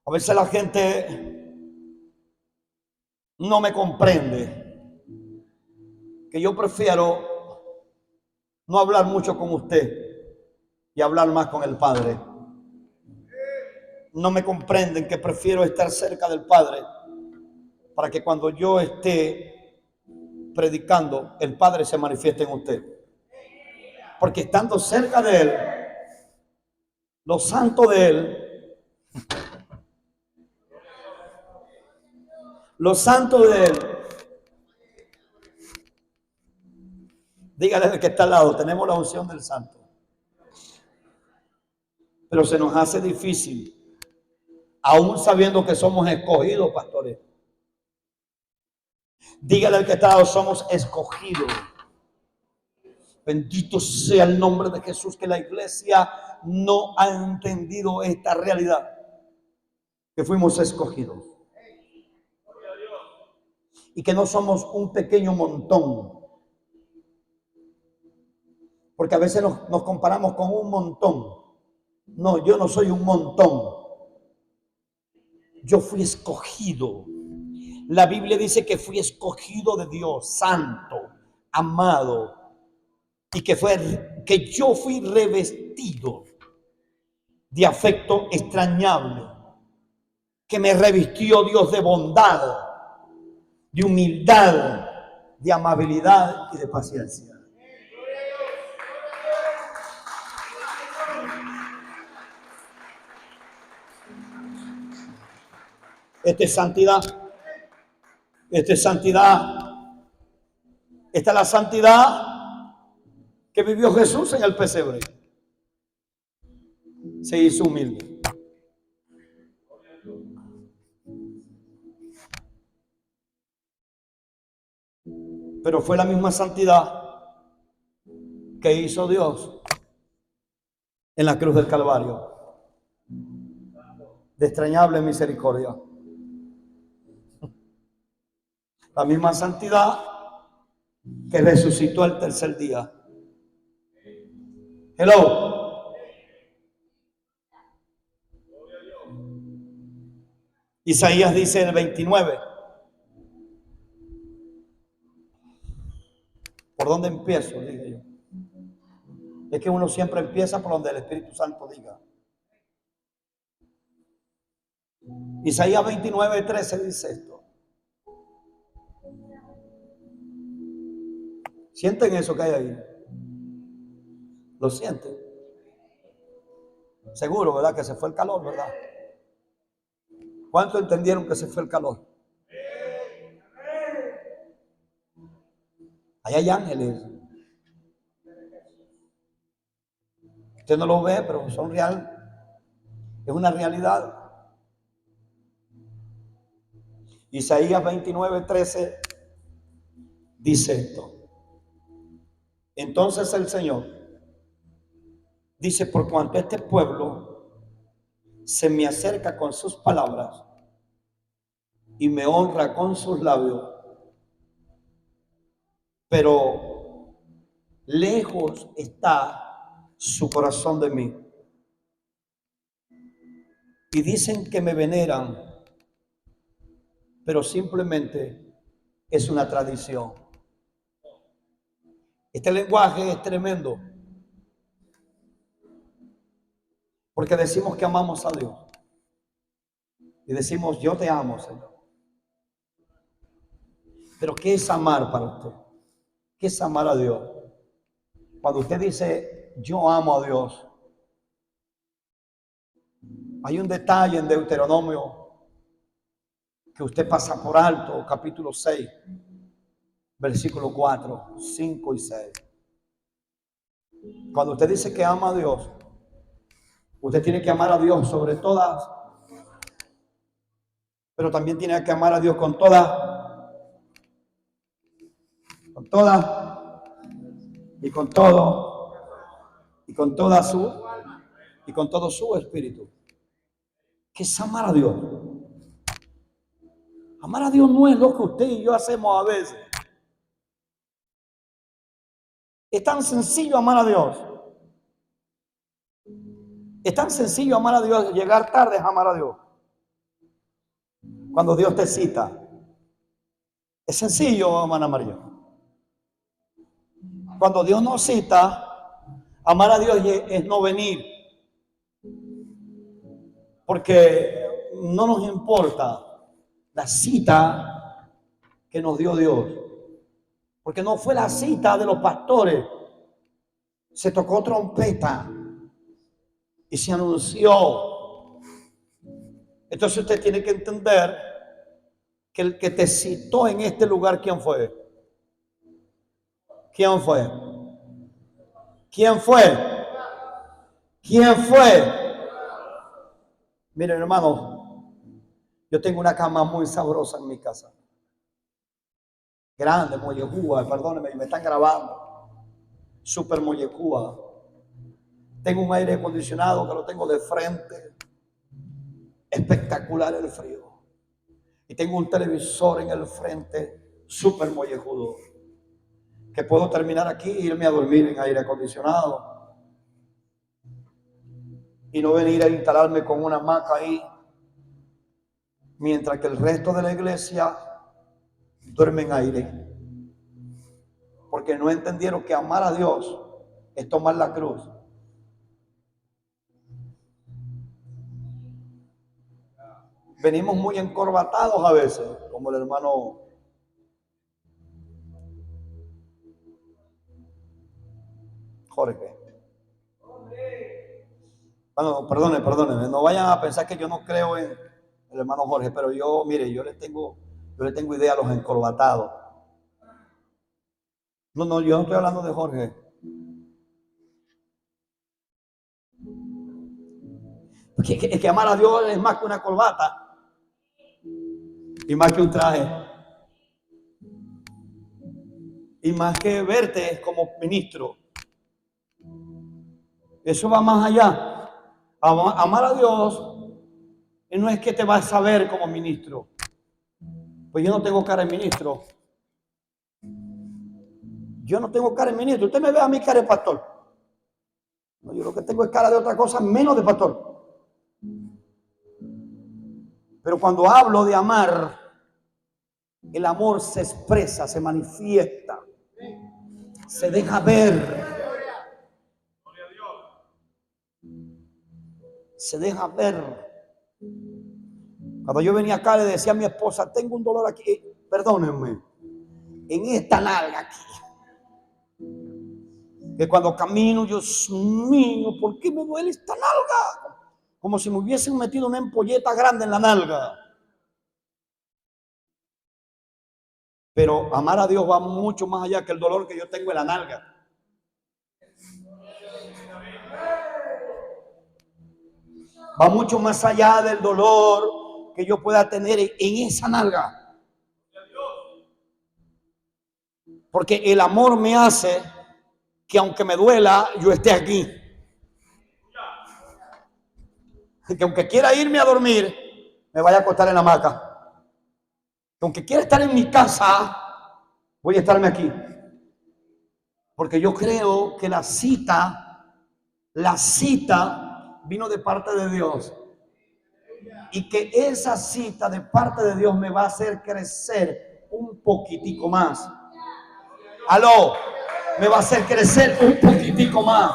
A veces la gente no me comprende. Que yo prefiero no hablar mucho con usted y hablar más con el Padre. No me comprenden que prefiero estar cerca del Padre para que cuando yo esté predicando, el Padre se manifieste en usted. Porque estando cerca de Él, lo santo de Él, lo santo de Él, dígale al que está al lado, tenemos la unción del Santo. Pero se nos hace difícil, aún sabiendo que somos escogidos, pastores. Dígale al que está al lado, somos escogidos. Bendito sea el nombre de Jesús, que la iglesia no ha entendido esta realidad, que fuimos escogidos y que no somos un pequeño montón, porque a veces nos comparamos con un montón. No, yo no soy un montón, yo fui escogido. La Biblia dice que fui escogido de Dios, santo, amado, y que yo fui revestido de afecto extrañable, que me revistió Dios de bondad, de humildad, de amabilidad y de paciencia. Esta es santidad. Esta es santidad. Esta es la santidad que vivió Jesús en el pesebre. Se hizo humilde. Pero fue la misma santidad que hizo Dios en la cruz del Calvario. De extrañable misericordia. La misma santidad que resucitó al tercer día. Hello. Isaías dice el 29. ¿Por dónde empiezo? Dije yo. Es que uno siempre empieza por donde el Espíritu Santo diga. Isaías 29:13 dice esto. ¿Sienten eso que hay ahí? ¿Lo sienten? Seguro, ¿verdad? Que se fue el calor, ¿verdad? ¿Cuántos entendieron que se fue el calor? Ahí hay ángeles. Usted no lo ve, pero son real. Es una realidad. Isaías 29:13 dice esto. Entonces el Señor dice: por cuanto este pueblo se me acerca con sus palabras y me honra con sus labios, pero lejos está su corazón de mí. Y dicen que me veneran, pero simplemente es una tradición. Este lenguaje es tremendo, porque decimos que amamos a Dios y decimos: yo te amo, Señor. Pero ¿qué es amar para usted? ¿Qué es amar a Dios? Cuando usted dice yo amo a Dios, hay un detalle en Deuteronomio que usted pasa por alto, capítulo 6, versículo 4, 5 y 6. Cuando usted dice que ama a Dios, usted tiene que amar a Dios sobre todas, pero también tiene que amar a Dios con toda y con todo y con toda su y con todo su espíritu. ¿Qué es amar a Dios? Amar a Dios no es lo que usted y yo hacemos a veces. Es tan sencillo amar a Dios. Es tan sencillo amar a Dios. Llegar tarde es amar a Dios. Cuando Dios te cita, es sencillo, hermana María. Cuando Dios nos cita, amar a Dios es no venir, porque no nos importa la cita que nos dio Dios, porque no fue la cita de los pastores. Se tocó trompeta y se anunció. Entonces usted tiene que entender que el que te citó en este lugar, ¿quién fue? ¿Quién fue? ¿Quién fue? ¿Quién fue? Miren, hermano, yo tengo una cama muy sabrosa en mi casa. Grande, muy jugosa, perdónenme, me están grabando. Super Moyecúa. Tengo un aire acondicionado que lo tengo de frente. Espectacular el frío. Y tengo un televisor en el frente, súper mollejudo, que puedo terminar aquí e irme a dormir en aire acondicionado. Y no venir a instalarme con una hamaca ahí, mientras que el resto de la iglesia duerme en aire. Porque no entendieron que amar a Dios es tomar la cruz. Venimos muy encorbatados a veces, como el hermano Jorge. Bueno, perdónenme, no vayan a pensar que yo no creo en el hermano Jorge, pero yo, mire, yo le tengo idea a los encorbatados. No, yo no estoy hablando de Jorge. Porque es que amar a Dios es más que una corbata y más que un traje y más que verte como ministro. Eso va más allá. Amar a Dios no es que te vas a ver como ministro. Pues yo no tengo cara de ministro. Yo no tengo cara de ministro. Usted me ve a mí cara de pastor. No, yo lo que tengo es cara de otra cosa menos de pastor. Pero cuando hablo de amar, el amor se expresa, se manifiesta, se deja ver. Se deja ver. Cuando yo venía acá le decía a mi esposa, tengo un dolor aquí, perdónenme, en esta nalga aquí. Que cuando camino, Dios mío, ¿por qué me duele esta nalga? Como si me hubiesen metido una empolleta grande en la nalga. Pero amar a Dios va mucho más allá que el dolor que yo tengo en la nalga. Va mucho más allá del dolor que yo pueda tener en esa nalga. Porque el amor me hace que aunque me duela, yo esté aquí. Que aunque quiera irme a dormir, me vaya a acostar en la hamaca. Que aunque quiera estar en mi casa, voy a estarme aquí. Porque yo creo que la cita vino de parte de Dios. Y que esa cita de parte de Dios me va a hacer crecer un poquitico más. Aló, me va a hacer crecer un poquitico más.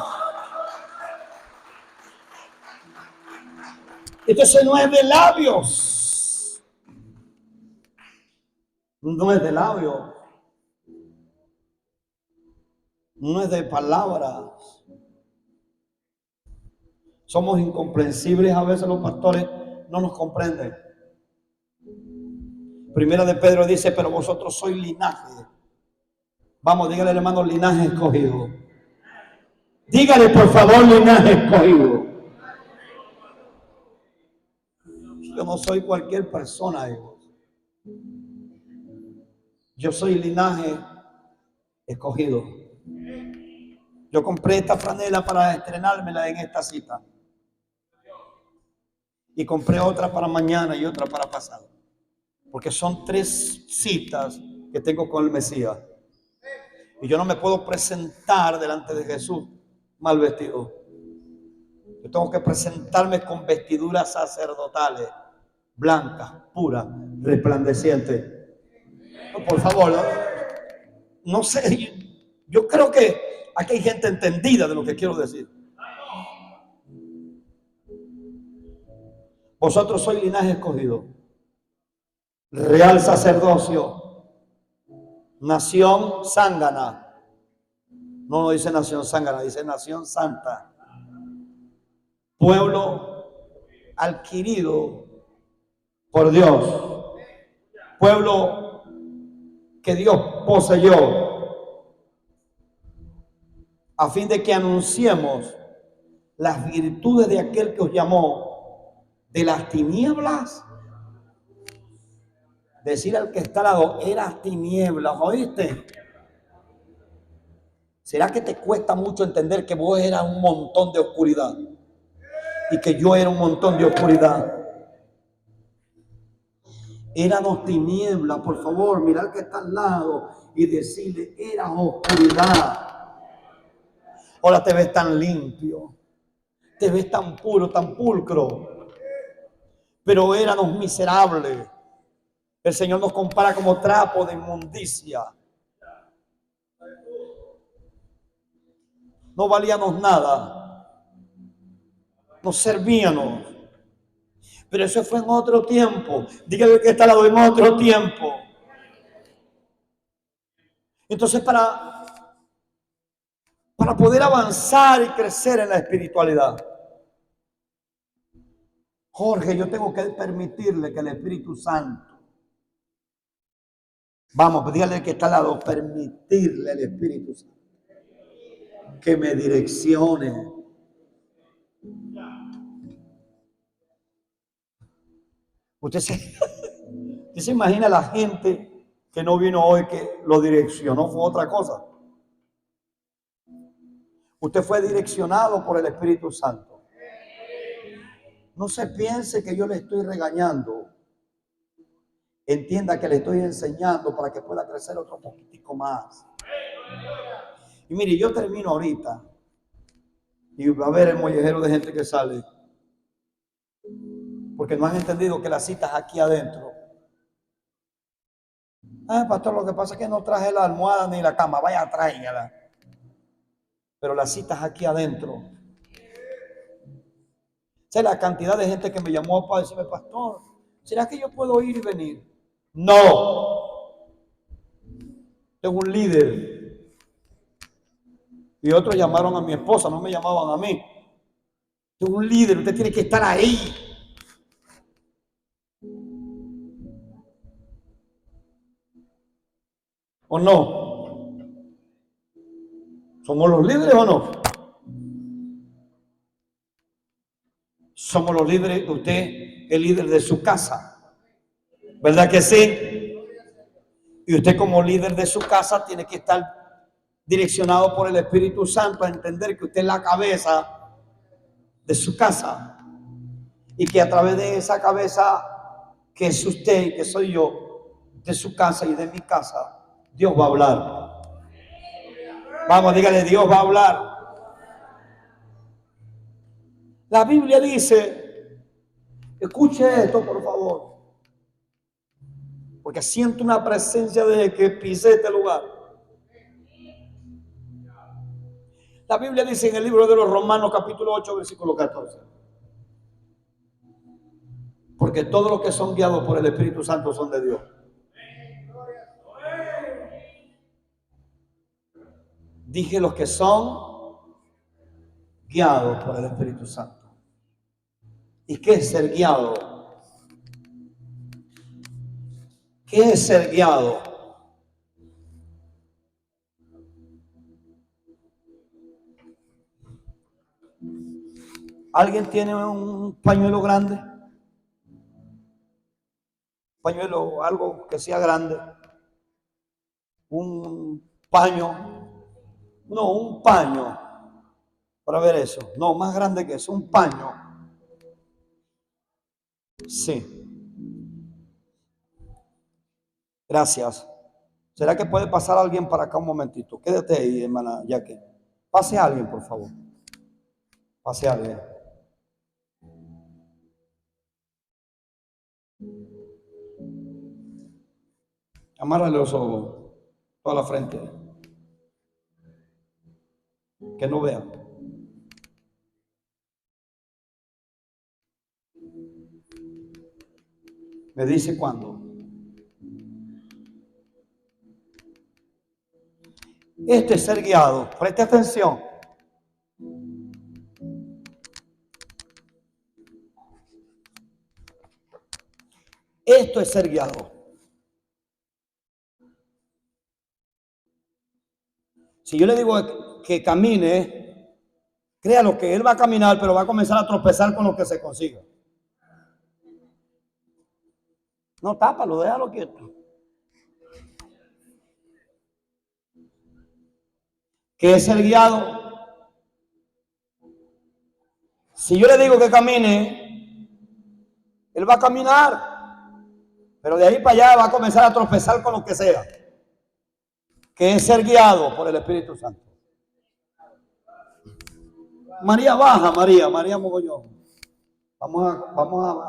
Entonces no es de labios. No es de labios. No es de palabras. Somos incomprensibles a veces los pastores, no nos comprenden. Primera de Pedro dice, pero vosotros sois linaje. Vamos, dígale hermano, linaje escogido. Dígale por favor, linaje escogido. Yo no soy cualquier persona, hijos. Yo soy linaje escogido. Yo compré esta franela para estrenármela en esta cita. Y compré otra para mañana y otra para pasado. Porque son 3 citas que tengo con el Mesías. Y yo no me puedo presentar delante de Jesús mal vestido. Yo tengo que presentarme con vestiduras sacerdotales, blancas, puras, resplandecientes. No, por favor, no sé, yo creo que aquí hay gente entendida de lo que quiero decir. Vosotros sois linaje escogido, real sacerdocio, nación zángana. No dice nación zángana, dice nación santa. Pueblo adquirido por Dios. Pueblo que Dios poseyó. A fin de que anunciemos las virtudes de aquel que os llamó de las tinieblas. Decir al que está al lado, eras tinieblas, ¿oíste? ¿Será que te cuesta mucho entender que vos eras un montón de oscuridad y que yo era un montón de oscuridad? Éramos tinieblas, por favor, mirar que está al lado y decirle, eras oscuridad. Ahora te ves tan limpio, te ves tan puro, tan pulcro, pero éramos miserables. El Señor nos compara como trapo de inmundicia. No valíamos nada, no servíamos. Pero eso fue en otro tiempo. Dígale que está al lado, en otro tiempo. Entonces, para poder avanzar y crecer en la espiritualidad, Jorge, yo tengo que permitirle que el Espíritu Santo, vamos, dígale que está al lado, permitirle al Espíritu Santo que me direccione. Usted se imagina la gente que no vino hoy, que lo direccionó, fue otra cosa. Usted fue direccionado por el Espíritu Santo. No se piense que yo le estoy regañando. Entienda que le estoy enseñando para que pueda crecer otro poquitico más. Y mire, yo termino ahorita y va a haber el mollejero de gente que sale porque no han entendido que la cita es aquí adentro. Pastor, lo que pasa es que no traje la almohada ni la cama. Vaya, tráigala. Pero la cita es aquí adentro. ¿Sabes la cantidad de gente que me llamó para decirme, pastor, ¿será que yo puedo ir y venir? No. Tengo un líder. Y otros llamaron a mi esposa, no me llamaban a mí. Tengo un líder, usted tiene que estar ahí. ¿O no? ¿Somos los líderes o no? Somos los líderes, usted el líder de su casa. ¿Verdad que sí? Y usted como líder de su casa tiene que estar direccionado por el Espíritu Santo a entender que usted es la cabeza de su casa. Y que a través de esa cabeza que es usted y que soy yo, de su casa y de mi casa, Dios va a hablar. Vamos, dígale, Dios va a hablar. La Biblia dice, escuche esto por favor, porque siento una presencia desde que pisé este lugar. La Biblia dice en el libro de los Romanos capítulo 8 versículo 14, porque todos los que son guiados por el Espíritu Santo son de Dios. Dije los que son guiados por el Espíritu Santo. ¿Y qué es ser guiado? ¿Qué es ser guiado? ¿Alguien tiene un pañuelo grande? Pañuelo, algo que sea grande. Un paño. No, un paño. Para ver eso. No, más grande que eso. Un paño. Sí. Gracias. ¿Será que puede pasar alguien para acá un momentito? Quédate ahí, hermana Jackie. Pase a alguien, por favor. Pase a alguien. Amárrale los ojos. Toda la frente. Que no vean. Me dice cuándo. Esto es ser guiado. Preste atención. Esto es ser guiado. Si yo le digo que camine, créalo que él va a caminar, pero va a comenzar a tropezar con lo que se consiga. No, tápalo, déjalo quieto. ¿Qué es ser guiado? Si yo le digo que camine, él va a caminar, pero de ahí para allá va a comenzar a tropezar con lo que sea. ¿Qué es ser guiado por el Espíritu Santo? María baja, María mogollón. Vamos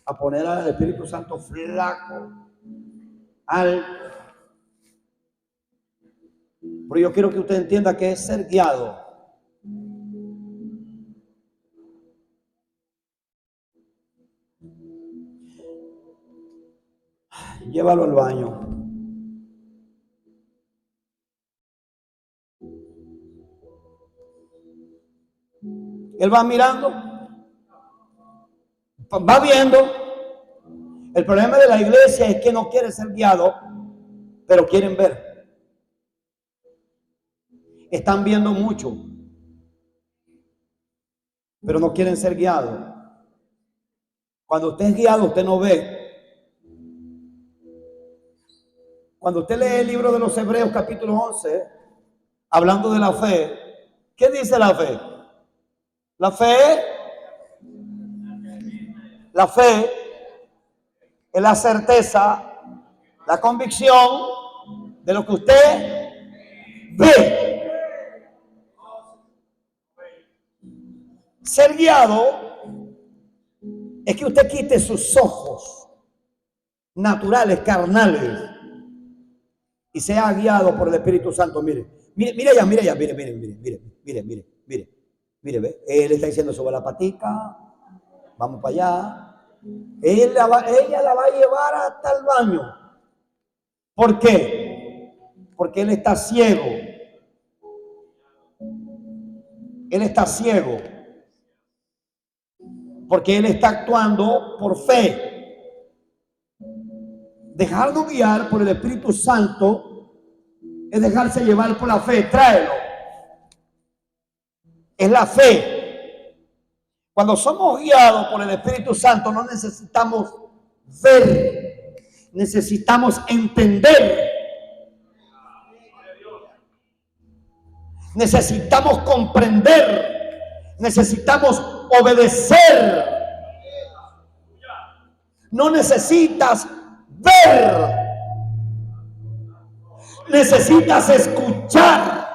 a poner al Espíritu Santo flaco, alto. Pero yo quiero que usted entienda que es ser guiado. Llévalo al baño. Él va mirando, va viendo. El problema de la iglesia es que no quiere ser guiado, pero quieren ver. Están viendo mucho, pero no quieren ser guiados. Cuando usted es guiado, usted no ve. Cuando usted lee el libro de los Hebreos capítulo 11, hablando de la fe, ¿qué dice la fe? La fe es la certeza, la convicción de lo que usted ve. Ser guiado es que usted quite sus ojos naturales, carnales, y sea guiado por el Espíritu Santo. Mire allá, mire, ve. Él está diciendo sobre la patica, vamos para allá. Ella la va a llevar hasta el baño. ¿Por qué? Porque él está ciego. Él está ciego. Porque él está actuando por fe. Dejarnos guiar por el Espíritu Santo es dejarse llevar por la fe. Tráelo. Es la fe. Cuando somos guiados por el Espíritu Santo no necesitamos ver, necesitamos entender. Necesitamos comprender, necesitamos obedecer. No necesitas ver, necesitas escuchar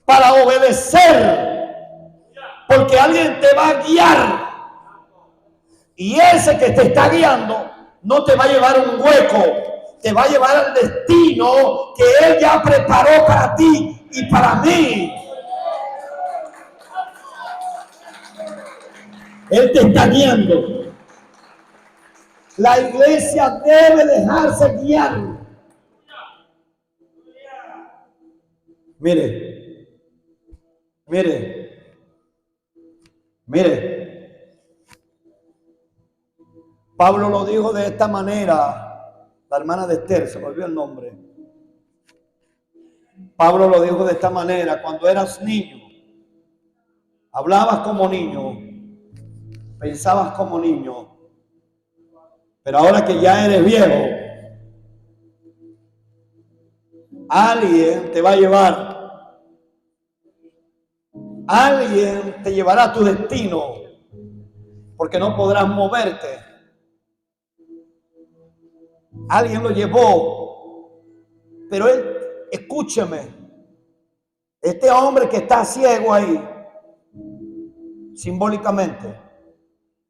para obedecer, porque alguien te va a guiar y ese que te está guiando no te va a llevar a un hueco. Te va a llevar al destino que Él ya preparó para ti y para mí. Él te está guiando. La iglesia debe dejarse guiar. Mire. Pablo lo dijo de esta manera. La hermana de Esther, se me olvidó el nombre. Pablo lo dijo de esta manera: cuando eras niño, hablabas como niño, pensabas como niño, pero ahora que ya eres viejo, alguien te va a llevar, alguien te llevará a tu destino, porque no podrás moverte. Alguien lo llevó, pero él, escúcheme, este hombre que está ciego ahí, simbólicamente,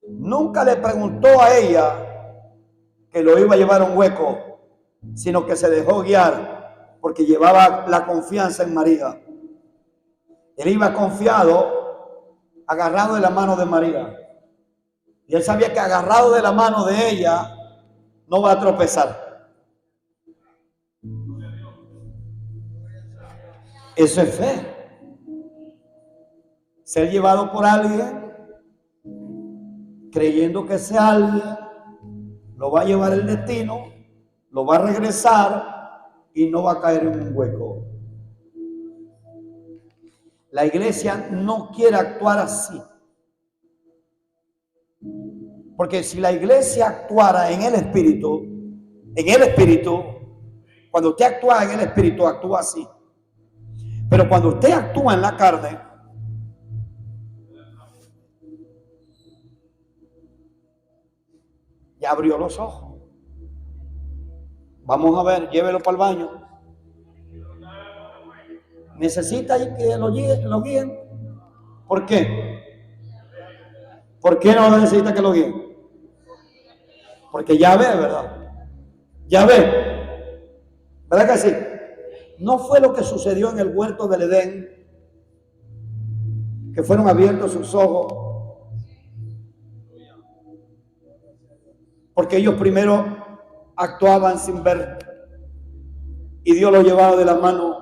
nunca le preguntó a ella que lo iba a llevar a un hueco, sino que se dejó guiar porque llevaba la confianza en María. Él iba confiado, agarrado de la mano de María, y él sabía que agarrado de la mano de ella no va a tropezar. Eso es fe. Ser llevado por alguien, creyendo que ese alguien lo va a llevar al destino, lo va a regresar y no va a caer en un hueco. La iglesia no quiere actuar así. Porque si la iglesia actuara en el espíritu, Cuando usted actúa en el espíritu, actúa así. Pero cuando usted actúa en la carne, ya abrió los ojos. Vamos a ver, llévelo para el baño. Necesita que lo guíen. ¿Por qué? ¿Por qué no necesita que lo guíen? Porque ya ve, ¿verdad? Ya ve. ¿Verdad que sí? No fue lo que sucedió en el huerto del Edén, que fueron abiertos sus ojos, porque ellos primero actuaban sin ver y Dios los llevaba de la mano,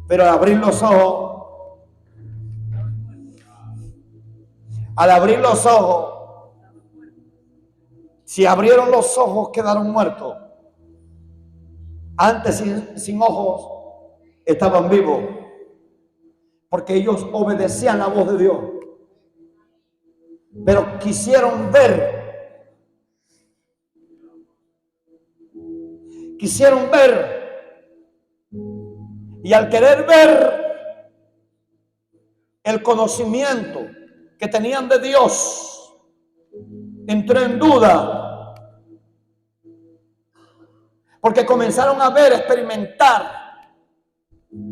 pero al abrir los ojos, si abrieron los ojos quedaron muertos. Antes sin ojos estaban vivos, porque ellos obedecían la voz de Dios, pero quisieron ver. Quisieron ver, y al querer ver, el conocimiento que tenían de Dios entró en duda, porque comenzaron a ver, experimentar,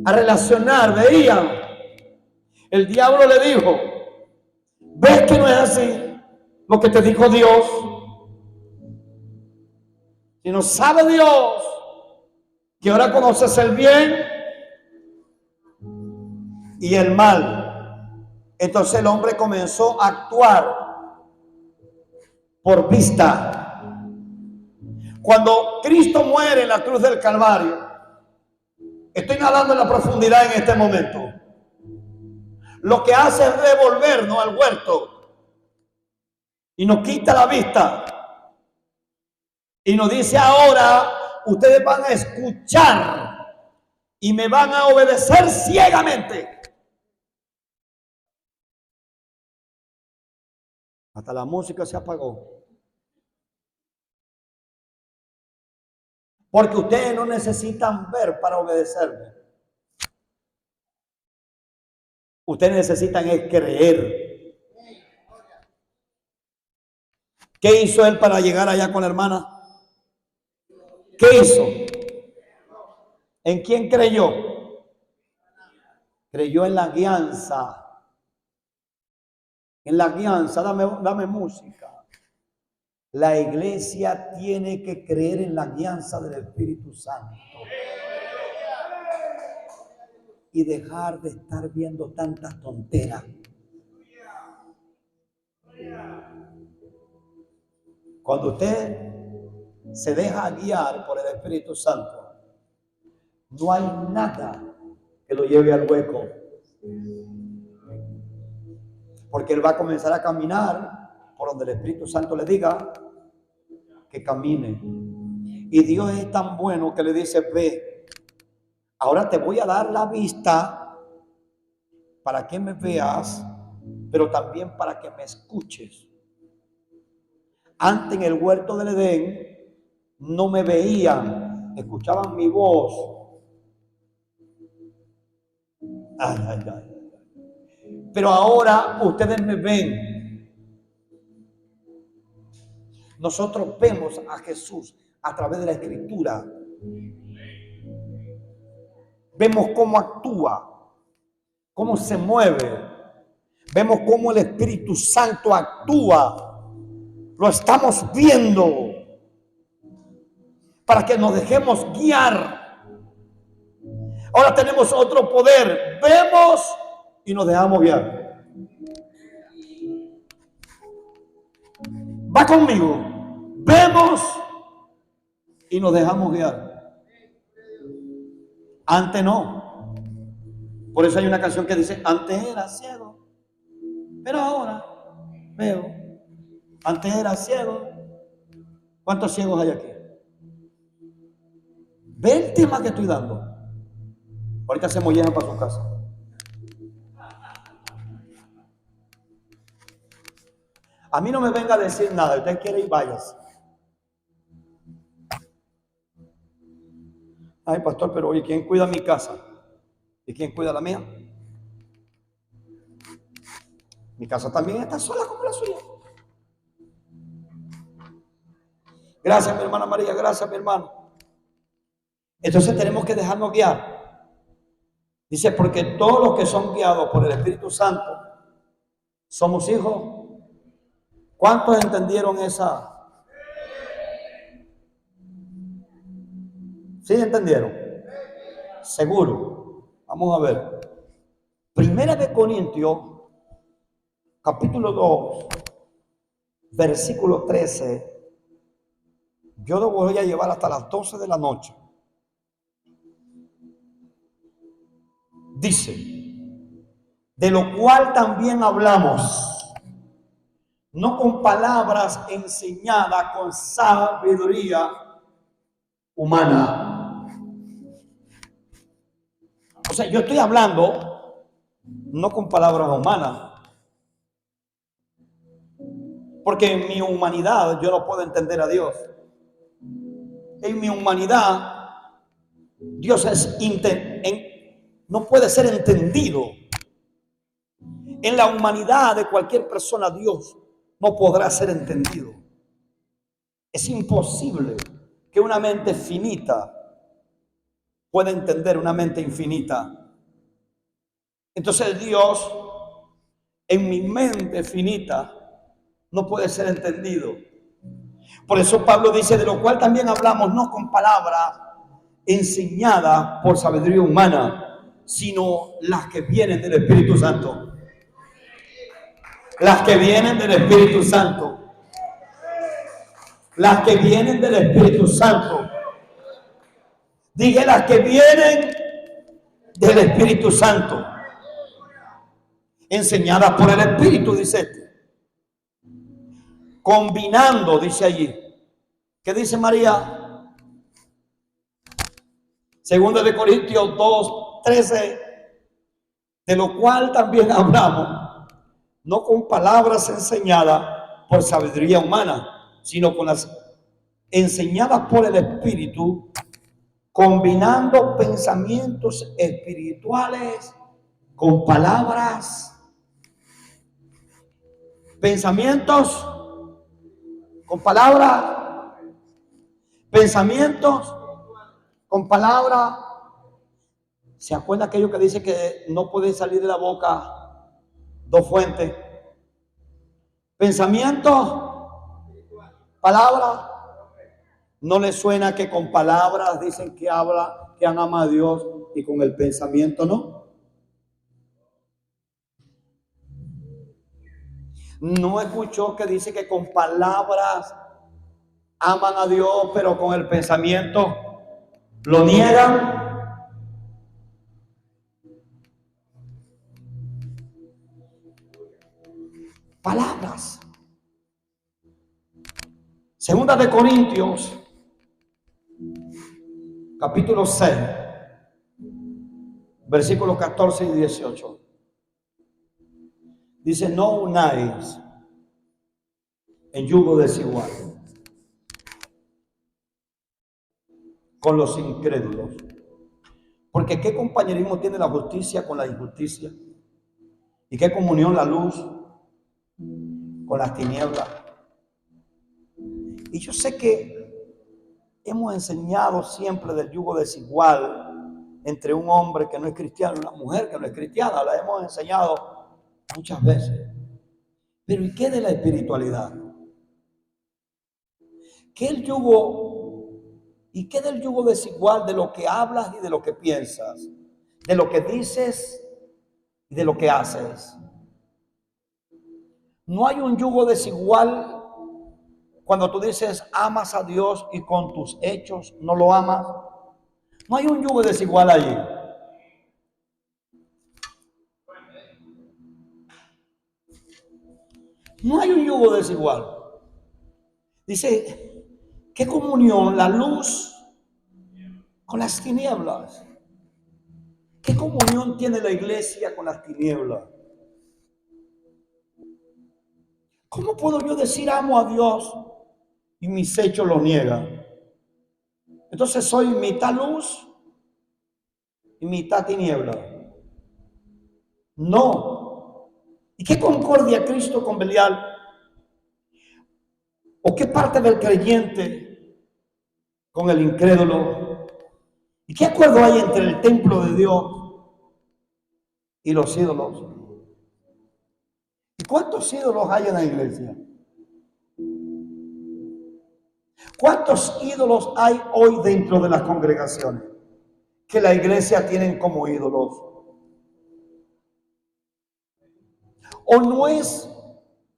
a relacionar, veían. El diablo le dijo: ¿ves que no es así lo que te dijo Dios? Si no sabe Dios que ahora conoces el bien y el mal. Entonces el hombre comenzó a actuar por vista. Cuando Cristo muere en la cruz del Calvario, estoy nadando en la profundidad en este momento, lo que hace es devolvernos al huerto y nos quita la vista y nos dice: ahora ustedes van a escuchar y me van a obedecer ciegamente. Hasta la música se apagó. Porque ustedes no necesitan ver para obedecerme. Ustedes necesitan es creer. ¿Qué hizo él para llegar allá con la hermana? ¿Qué hizo? ¿En quién creyó? Creyó en la guianza. En la guianza, dame música. La iglesia tiene que creer en la guianza del Espíritu Santo y dejar de estar viendo tantas tonteras. Cuando usted se deja guiar por el Espíritu Santo, no hay nada que lo lleve al hueco, porque él va a comenzar a caminar por donde el Espíritu Santo le diga que camine. Y Dios es tan bueno que le dice: ve, ahora te voy a dar la vista para que me veas, pero también para que me escuches. Antes en el huerto del Edén no me veían, escuchaban mi voz. Ay, ay, ay. Pero ahora ustedes me ven. Nosotros vemos a Jesús a través de la Escritura. Vemos cómo actúa, cómo se mueve. Vemos cómo el Espíritu Santo actúa. Lo estamos viendo para que nos dejemos guiar. Ahora tenemos otro poder. Vemos y nos dejamos guiar. Va conmigo. Vemos y nos dejamos guiar. Antes no. Por eso hay una canción que dice: antes era ciego, pero ahora veo. Antes era ciego. ¿Cuántos ciegos hay aquí? Ve el tema que estoy dando. Ahorita se mollejan para su casa. A mí no me venga a decir nada. Usted quiere ir, váyase. Ay, pastor, pero oye, ¿quién cuida mi casa? ¿Y quién cuida la mía? Mi casa también está sola como la suya. Gracias, mi hermana María, gracias, mi hermano. Entonces tenemos que dejarnos guiar. Dice, porque todos los que son guiados por el Espíritu Santo somos hijos. ¿Cuántos entendieron esa? ¿Sí entendieron? Seguro. Vamos a ver. Primera de Corintios, capítulo 2, versículo 13. Yo lo voy a llevar hasta las 12 de la noche. Dice, de lo cual también hablamos, no con palabras enseñadas con sabiduría humana. O sea, yo estoy hablando no con palabras humanas, porque en mi humanidad yo no puedo entender a Dios. En mi humanidad, Dios no puede ser entendido. En la humanidad de cualquier persona, Dios no podrá ser entendido. Es imposible que una mente finita pueda entender una mente infinita. Entonces Dios, en mi mente finita, no puede ser entendido. Por eso Pablo dice, de lo cual también hablamos, no con palabras enseñadas por sabiduría humana, sino las que vienen del Espíritu Santo. Las que vienen del Espíritu Santo. Las que vienen del Espíritu Santo. Dije, las que vienen del Espíritu Santo. Enseñadas por el Espíritu, dice este. Combinando, dice allí. ¿Qué dice María? Segunda de Corintios 2, 13. De lo cual también hablamos, no con palabras enseñadas por sabiduría humana, sino con las enseñadas por el Espíritu, combinando pensamientos espirituales con palabras, pensamientos con palabras, pensamientos con palabras. ¿Se acuerda aquello que dice que no puede salir de la boca dos fuentes? Pensamiento, palabra. ¿No le suena que con palabras dicen que habla, que ama a Dios y con el pensamiento no? ¿No escuchó que dice que con palabras aman a Dios, pero con el pensamiento lo niegan? Palabras. Segunda de Corintios, capítulo 6, versículos 14 y 18. Dice, no unáis en yugo desigual con los incrédulos. Porque ¿qué compañerismo tiene la justicia con la injusticia? ¿Y qué comunión la luz con las tinieblas? Y yo sé que hemos enseñado siempre del yugo desigual entre un hombre que no es cristiano y una mujer que no es cristiana. La hemos enseñado muchas veces. Pero ¿y qué de la espiritualidad? ¿Qué el yugo y qué del yugo desigual de lo que hablas y de lo que piensas? De lo que dices y de lo que haces. No hay un yugo desigual cuando tú dices amas a Dios y con tus hechos no lo amas. No hay un yugo desigual allí. No hay un yugo desigual. Dice, ¿qué comunión la luz con las tinieblas? ¿Qué comunión tiene la iglesia con las tinieblas? ¿Cómo puedo yo decir amo a Dios y mis hechos lo niegan? Entonces soy mitad luz y mitad tiniebla. No. ¿Y qué concordia Cristo con Belial? ¿O qué parte del creyente con el incrédulo? ¿Y qué acuerdo hay entre el templo de Dios y los ídolos? ¿Y cuántos ídolos hay en la iglesia? ¿Cuántos ídolos hay hoy dentro de las congregaciones que la iglesia tienen como ídolos? ¿O no es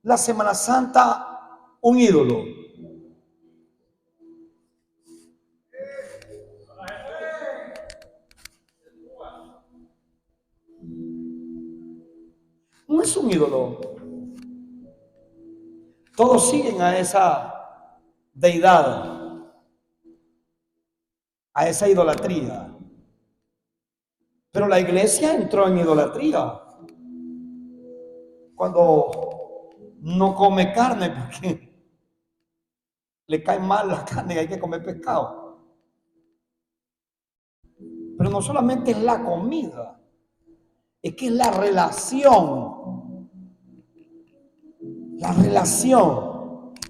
la Semana Santa un ídolo? No es un ídolo. Todos siguen a esa deidad, a esa idolatría. Pero la iglesia entró en idolatría cuando no come carne porque le cae mal la carne y hay que comer pescado. Pero no solamente es la comida, es que es la relación. La relación.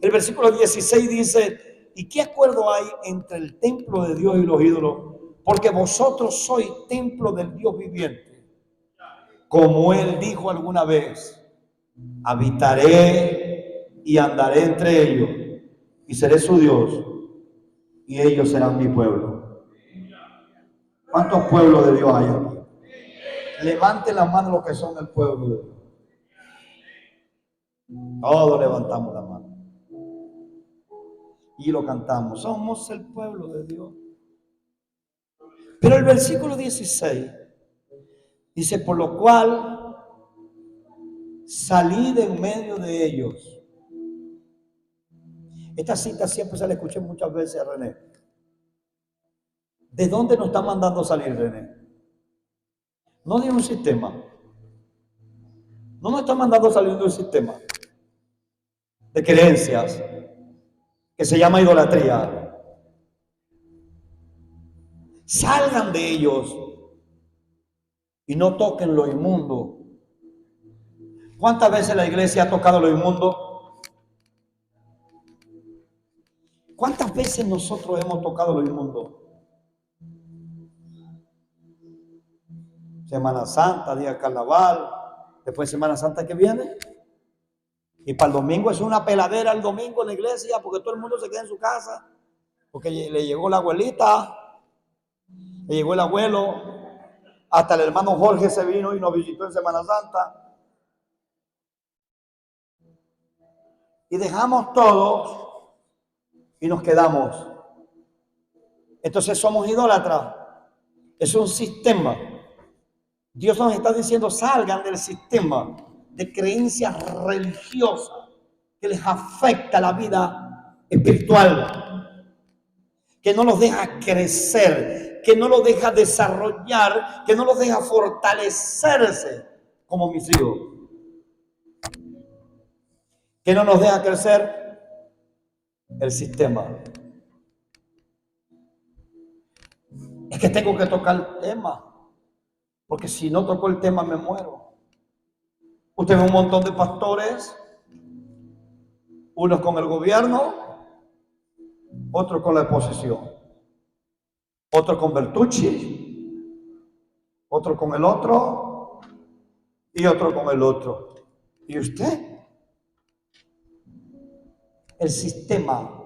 El versículo 16 dice, ¿y qué acuerdo hay entre el templo de Dios y los ídolos? Porque vosotros sois templo del Dios viviente. Como Él dijo alguna vez, habitaré y andaré entre ellos y seré su Dios y ellos serán mi pueblo. ¿Cuántos pueblos de Dios hay aquí? Levanten la mano los que son el pueblo de Dios. Todos levantamos la mano y lo cantamos. Somos el pueblo de Dios. Pero el versículo 16 dice, por lo cual salí de en medio de ellos. Esta cita siempre se la escuché muchas veces a René. ¿De dónde nos está mandando salir, René? No de un sistema. No nos está mandando salir de un sistema de creencias que se llama idolatría. Salgan de ellos y no toquen lo inmundo. ¿Cuántas veces la iglesia ha tocado lo inmundo? ¿Cuántas veces nosotros hemos tocado lo inmundo? Semana Santa, día de carnaval, después Semana Santa que viene. Y para el domingo es una peladera el domingo en la iglesia porque todo el mundo se queda en su casa. Porque le llegó la abuelita, le llegó el abuelo, hasta el hermano Jorge se vino y nos visitó en Semana Santa. Y dejamos todos y nos quedamos. Entonces somos idólatras. Es un sistema. Dios nos está diciendo, salgan del sistema de creencias religiosas que les afecta la vida espiritual, que no los deja crecer, que no los deja desarrollar, que no los deja fortalecerse como mis hijos, que no nos deja crecer el sistema. Es que tengo que tocar el tema, porque si no toco el tema me muero. Usted ve un montón de pastores, unos con el gobierno, otros con la oposición, otros con Bertucci, otro con el otro y otro con el otro. ¿Y usted? El sistema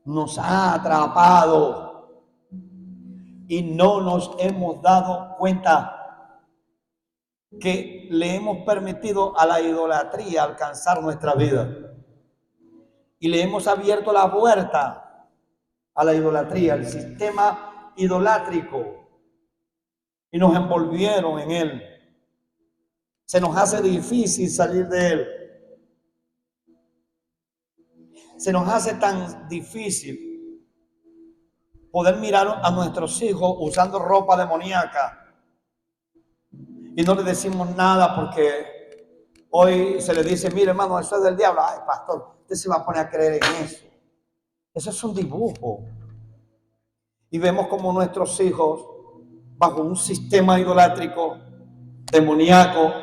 nos ha atrapado y no nos hemos dado cuenta que le hemos permitido a la idolatría alcanzar nuestra vida y le hemos abierto la puerta a la idolatría, al sistema idolátrico, y nos envolvieron en él. Se nos hace difícil salir de él. Se nos hace tan difícil poder mirar a nuestros hijos usando ropa demoníaca y no le decimos nada porque hoy se le dice, mire hermano, eso es del diablo. Ay, pastor, usted se va a poner a creer en eso. Eso es un dibujo. Y vemos como nuestros hijos bajo un sistema idolátrico, demoníaco,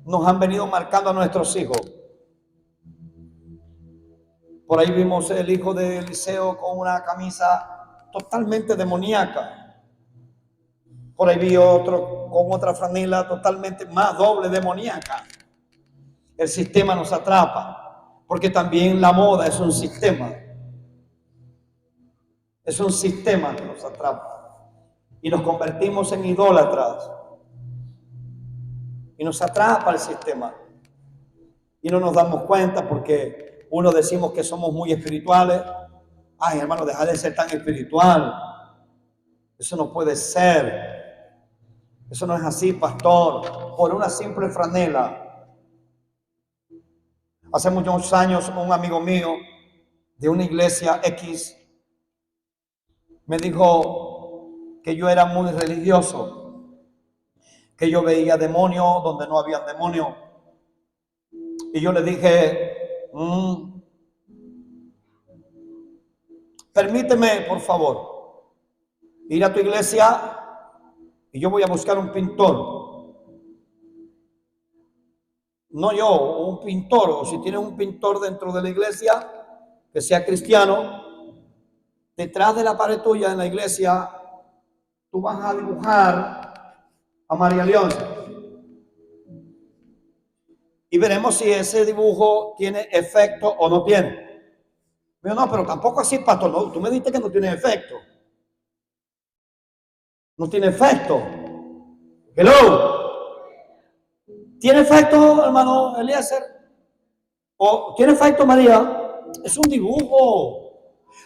nos han venido marcando a nuestros hijos. Por ahí vimos el hijo de Eliseo con una camisa totalmente demoníaca. Por ahí vi otro con otra franela totalmente más doble demoníaca. El sistema nos atrapa, porque también la moda es un sistema. Es un sistema que nos atrapa. Y nos convertimos en idólatras. Y nos atrapa el sistema. Y no nos damos cuenta porque uno decimos que somos muy espirituales. Ay, hermano, deja de ser tan espiritual. Eso no puede ser. Eso no es así, pastor. Por una simple franela. Hace muchos años un amigo mío de una iglesia X me dijo que yo era muy religioso, que yo veía demonios donde no había demonios. Y yo le dije, permíteme, por favor, ir a tu iglesia y yo voy a buscar un pintor. No yo, un pintor, o si tienes un pintor dentro de la iglesia, que sea cristiano, detrás de la pared tuya en la iglesia, tú vas a dibujar a María Leonza. Y veremos si ese dibujo tiene efecto o no tiene. Pero no, pero tampoco así, pastor. No, tú me dijiste que no tiene efecto. No tiene efecto. Hello. ¿Tiene efecto, hermano Eliezer? ¿O tiene efecto, María? Es un dibujo.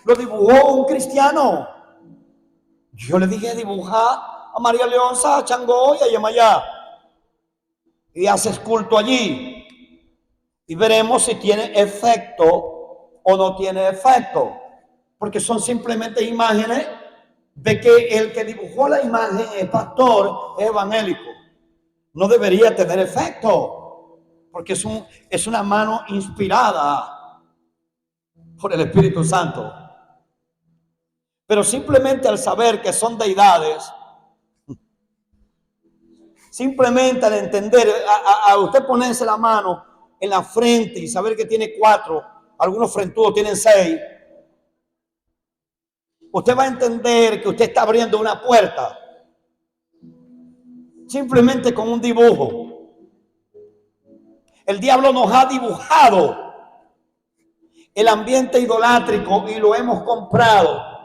Lo dibujó un cristiano. Yo le dije, dibuja a María Leonza, a Changó y a Yemayá. Y haces culto allí. Y veremos si tiene efecto o no tiene efecto. Porque son simplemente imágenes de que el que dibujó la imagen es pastor, es evangélico. No debería tener efecto. Porque es una mano inspirada por el Espíritu Santo. Pero simplemente al saber que son deidades, simplemente al entender, a usted ponerse la mano en la frente y saber que tiene 4, algunos frentudos tienen 6, usted va a entender que usted está abriendo una puerta simplemente con un dibujo. El diablo nos ha dibujado el ambiente idolátrico y lo hemos comprado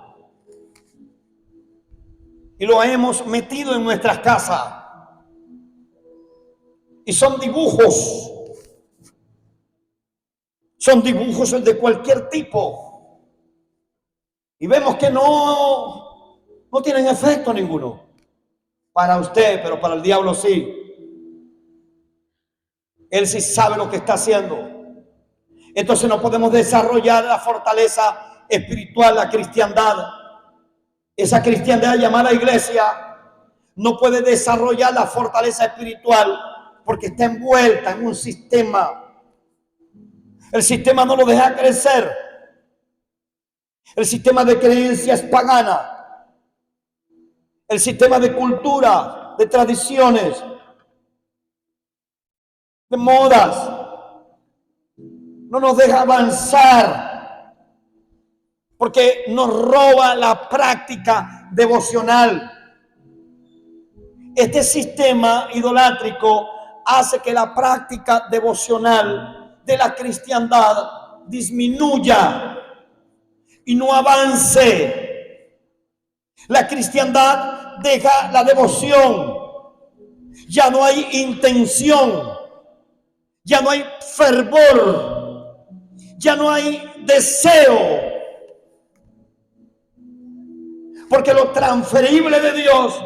y lo hemos metido en nuestras casas. Y son dibujos de cualquier tipo. Y vemos que no tienen efecto ninguno. Para usted, pero para el diablo sí. Él sí sabe lo que está haciendo. Entonces no podemos desarrollar la fortaleza espiritual, la cristiandad. Esa cristiandad llamada iglesia no puede desarrollar la fortaleza espiritual porque está envuelta en un sistema. El sistema no lo deja crecer. El sistema de creencias pagana. El sistema de cultura, de tradiciones, de modas. No nos deja avanzar. Porque nos roba la práctica devocional. Este sistema idolátrico hace que la práctica devocional de la cristiandad disminuya y no avance. La cristiandad deja la devoción. Ya no hay intención. Ya no hay fervor. Ya no hay deseo. Porque lo transferible de Dios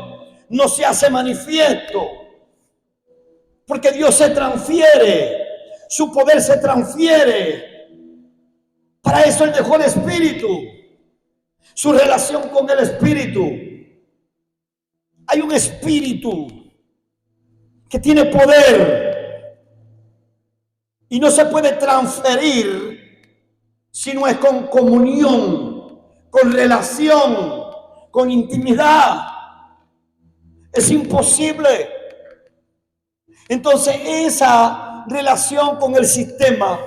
no se hace manifiesto. Porque Dios se transfiere. Su poder se transfiere. Para eso Él dejó el Espíritu. Su relación con el Espíritu. Hay un Espíritu que tiene poder. Y no se puede transferir si no es con comunión, con relación, con intimidad. Es imposible. Entonces esa relación con el sistema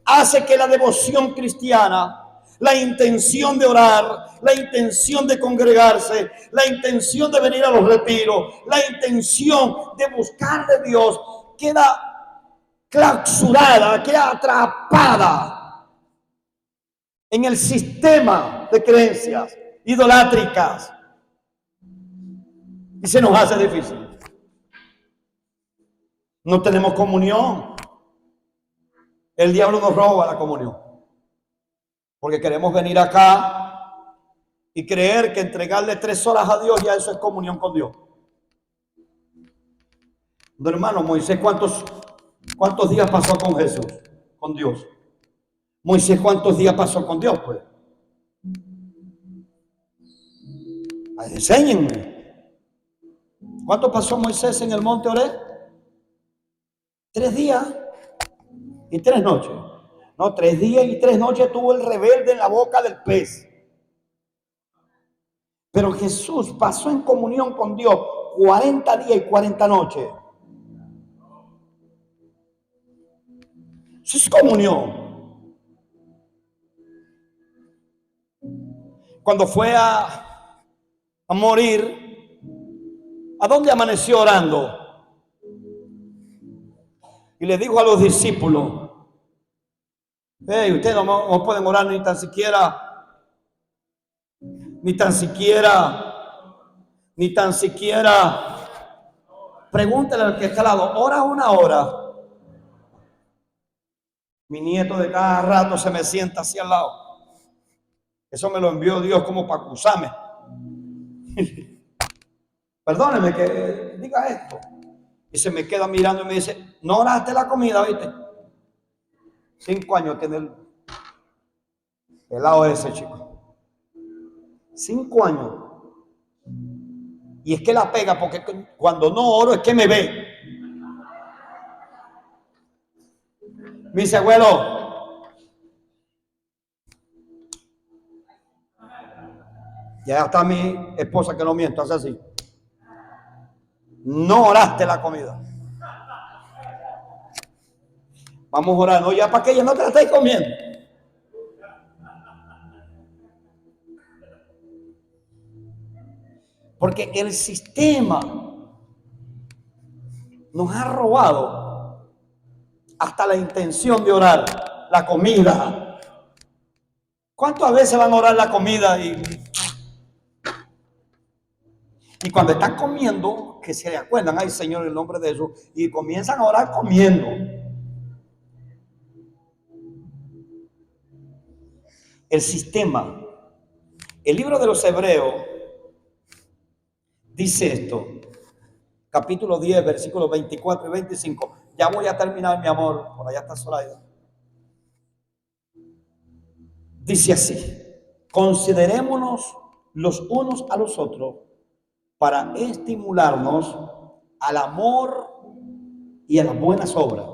hace que la devoción cristiana, la intención de orar, la intención de congregarse, la intención de venir a los retiros, la intención de buscar de Dios, queda clausurada, queda atrapada en el sistema de creencias idolátricas y se nos hace difícil. No tenemos comunión. El diablo nos roba la comunión. Porque queremos venir acá y creer que entregarle 3 horas a Dios, ya eso es comunión con Dios. No, hermano, Moisés, ¿cuántos días pasó con Jesús? Con Dios. Moisés, ¿cuántos días pasó con Dios? Pues enséñenme. ¿Cuánto pasó Moisés en el monte Oreb? 3 días y 3 noches. No, 3 días y 3 noches tuvo el rebelde en la boca del pez. Pero Jesús pasó en comunión con Dios 40 días y 40 noches. Eso es comunión. Cuando fue a morir, ¿a dónde amaneció orando? Y le dijo a los discípulos: hey, ustedes no pueden orar ni tan siquiera, pregúntale al que está al lado, ¿ora 1 hora? Mi nieto de cada rato se me sienta así al lado. Eso me lo envió Dios como para acusarme. Perdóneme que diga esto. Y se me queda mirando y me dice: ¿no oraste la comida, viste? 5 años tiene el pelado ese chico. 5 años. Y es que la pega, porque cuando no oro es que me ve. Me dice: abuelo, ya está mi esposa que no miento, hace así. No oraste la comida. Vamos a orar, no, ya para que ella no te la estés comiendo. Porque el sistema nos ha robado hasta la intención de orar la comida. ¿Cuántas veces van a orar la comida y cuando están comiendo, que se acuerdan, ay Señor, el nombre de Jesús, y comienzan a orar comiendo? El sistema. El libro de los Hebreos dice esto, capítulo 10, versículos 24 y 25. Ya voy a terminar, mi amor, por allá está Zoraida. Dice así: considerémonos los unos a los otros para estimularnos al amor y a las buenas obras,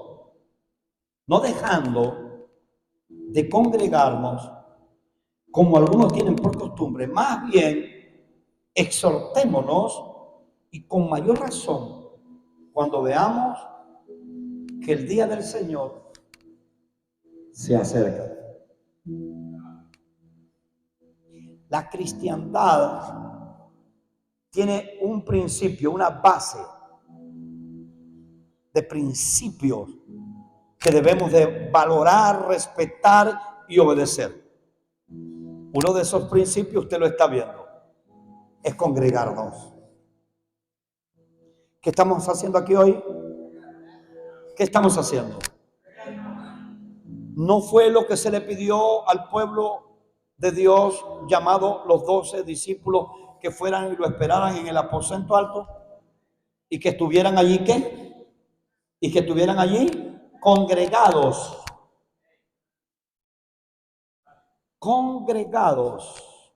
no dejando de congregarnos como algunos tienen por costumbre, más bien exhortémonos, y con mayor razón cuando veamos que el día del Señor se acerca. La cristiandad tiene un principio, una base de principios que debemos de valorar, respetar y obedecer. Uno de esos principios, usted lo está viendo, es congregarnos. ¿Qué estamos haciendo aquí hoy? ¿Qué estamos haciendo? No fue lo que se le pidió al pueblo de Dios, llamado los 12 discípulos, que fueran y lo esperaran en el aposento alto y que estuvieran allí, ¿qué? Y que estuvieran allí congregados. Congregados.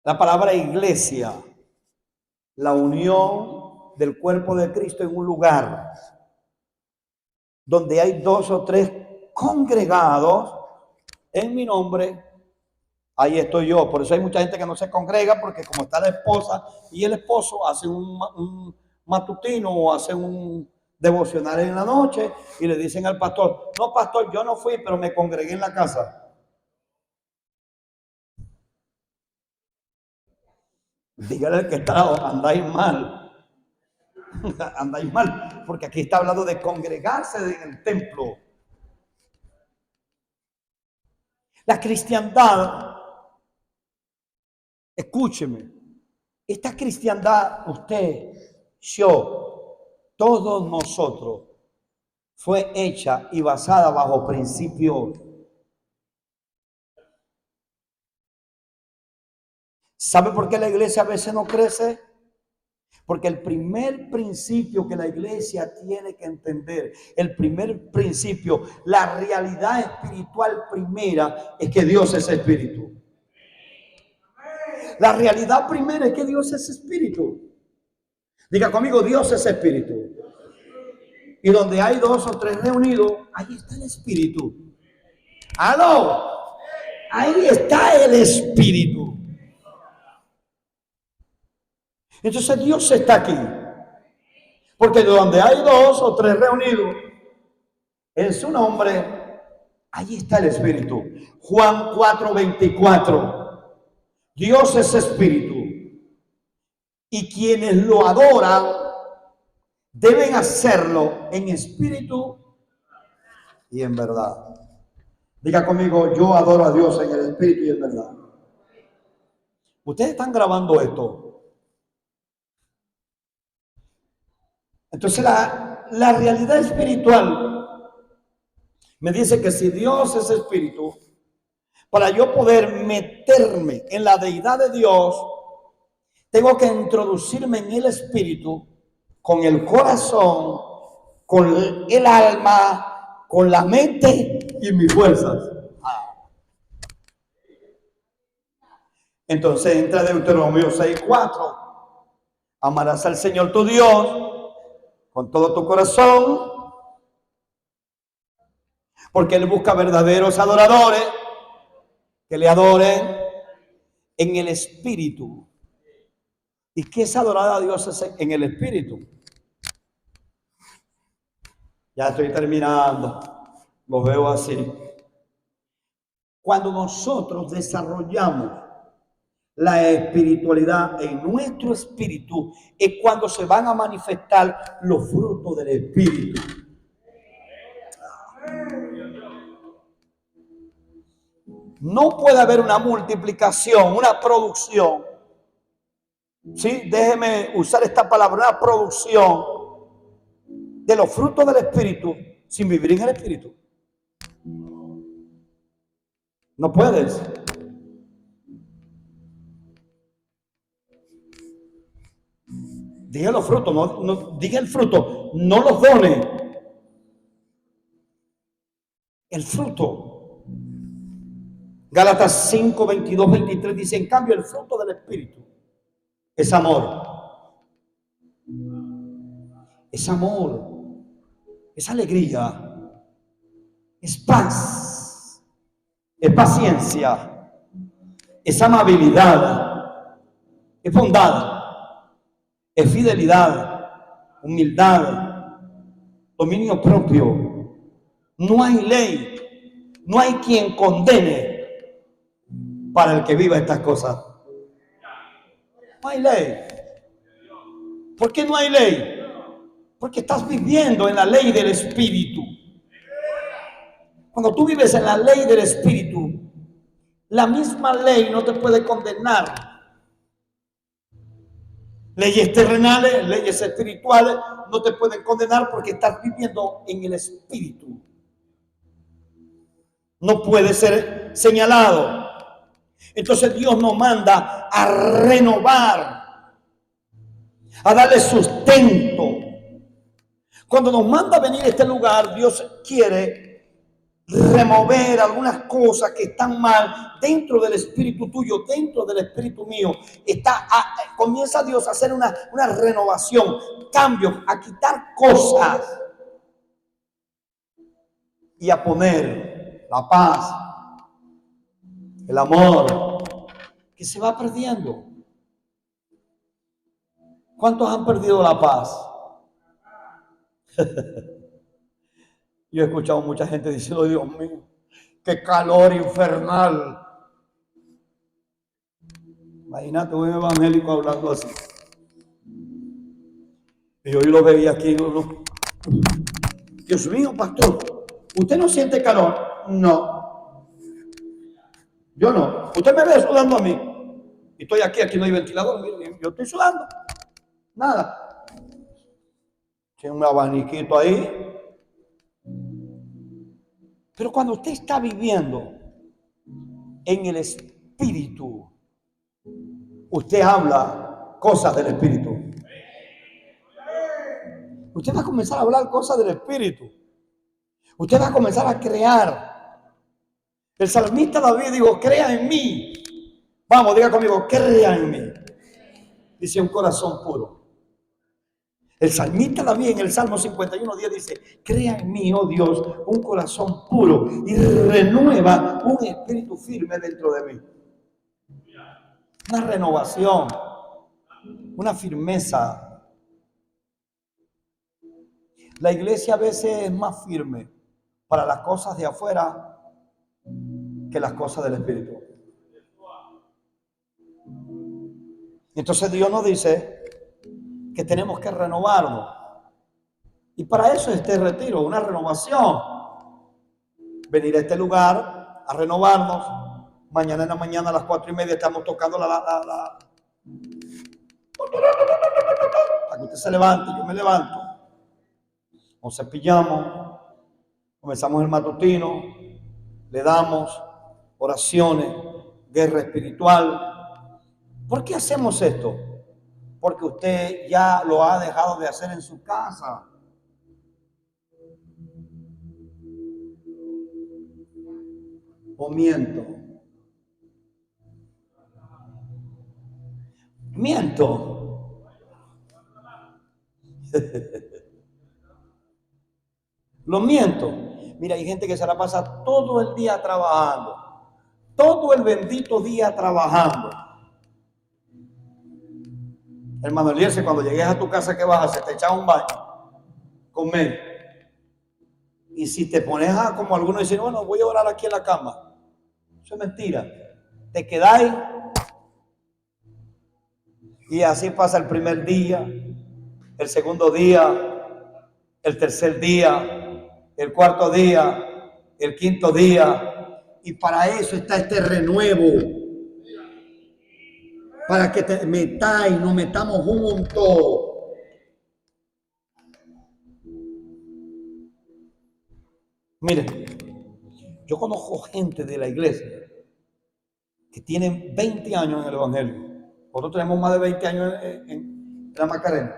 La palabra iglesia, la unión del cuerpo de Cristo en un lugar donde hay 2 o 3 congregados en mi nombre, Ahí estoy yo. Por eso hay mucha gente que no se congrega, porque como está la esposa y el esposo, hacen un matutino o hacen un devocional en la noche y le dicen al pastor, no pastor, yo no fui, pero me congregué en la casa. Dígale al que está, andáis mal. Andáis mal, porque aquí está hablando de congregarse en el templo. La cristiandad, escúcheme, esta cristiandad, usted, yo, todos nosotros, fue hecha y basada bajo principios. ¿Sabe por qué la iglesia a veces no crece? Porque el primer principio que la iglesia tiene que entender, el primer principio, la realidad espiritual primera, es que Dios es espíritu. La realidad primera es que Dios es espíritu. Diga conmigo, Dios es espíritu. Y donde hay dos o tres reunidos, ahí está el espíritu. ¡Aló! Ahí está el espíritu. Entonces Dios está aquí. Porque donde hay dos o tres reunidos en su nombre, ahí está el espíritu. Juan 4:24. Dios es espíritu. Y quienes lo adoran deben hacerlo en espíritu y en verdad. Diga conmigo, yo adoro a Dios en el espíritu y en verdad. Ustedes están grabando esto. Entonces la realidad espiritual me dice que si Dios es espíritu, para yo poder meterme en la deidad de Dios, tengo que introducirme en el espíritu, con el corazón, con el alma, con la mente y mis fuerzas. Entonces entra Deuteronomio 6:4. Amarás al Señor tu Dios con todo tu corazón, porque Él busca verdaderos adoradores que le adoren en el espíritu. ¿Y qué es adorar a Dios en el espíritu? Ya estoy terminando. Lo veo así. Cuando nosotros desarrollamos la espiritualidad en nuestro espíritu, es cuando se van a manifestar los frutos del espíritu. No puede haber una multiplicación, una producción. Sí, déjeme usar esta palabra, una producción de los frutos del espíritu sin vivir en el espíritu. No puedes. Diga los frutos, no diga el fruto, no los dones. El fruto. Gálatas 5, 22, 23 dice, en cambio el fruto del espíritu es amor. Es amor. Es alegría. Es paz. Es paciencia. Es amabilidad. Es bondad. Es fidelidad. Humildad. Dominio propio. No hay ley. No hay quien condene para el que viva estas cosas. No hay ley. ¿Por qué no hay ley? Porque estás viviendo en la ley del Espíritu. Cuando tú vives en la ley del Espíritu, la misma ley no te puede condenar. Leyes terrenales, leyes espirituales no te pueden condenar porque estás viviendo en el Espíritu. No puede ser señalado. Entonces Dios nos manda a renovar, a darle sustento. Cuando nos manda a venir a este lugar, Dios quiere remover algunas cosas que están mal dentro del espíritu tuyo, dentro del espíritu mío. Comienza Dios a hacer una renovación, cambios, a quitar cosas y a poner la paz, el amor, que se va perdiendo. ¿Cuántos han perdido la paz? Yo he escuchado mucha gente diciendo, Dios mío, qué calor infernal. Imagínate un evangélico hablando así. Y yo lo veía aquí, no. Dios mío, pastor, ¿usted no siente calor? No. Yo no. Usted me ve sudando a mí. Y estoy aquí no hay ventilador. Mire, yo estoy sudando. Nada. Tiene un abaniquito ahí. Pero cuando usted está viviendo en el espíritu, usted habla cosas del espíritu. Usted va a comenzar a hablar cosas del espíritu. Usted va a comenzar a crear. El salmista David dijo, crea en mí. Vamos, diga conmigo, crea en mí. Dice un corazón puro. El salmista David en el Salmo 51:10 dice, crea en mí, oh Dios, un corazón puro y renueva un espíritu firme dentro de mí. Una renovación, una firmeza. La iglesia a veces es más firme para las cosas de afuera que las cosas del espíritu. Entonces Dios nos dice que tenemos que renovarnos. Y para eso es este retiro, una renovación. Venir a este lugar a renovarnos. Mañana en la mañana a las 4:30 estamos tocando para que usted se levante, yo me levanto. Nos cepillamos, comenzamos el matutino, le damos oraciones, guerra espiritual. ¿Por qué hacemos esto? Porque usted ya lo ha dejado de hacer en su casa. ¿O miento? Miento. Lo miento. Mira, hay gente que se la pasa todo el día trabajando. Todo el bendito día trabajando. Hermano Eliezer, cuando llegues a tu casa, ¿qué vas a hacer? Te echas un baño, comer. Y si te pones a, como algunos dicen, bueno, voy a orar aquí en la cama. Eso es mentira. Te quedáis. Y así pasa el primer día, el segundo día, el tercer día, el cuarto día, el quinto día. Y para eso está este renuevo. Para que te metáis, nos metamos juntos. Miren, yo conozco gente de la iglesia que tienen 20 años en el evangelio. Nosotros tenemos más de 20 años en la Macarena,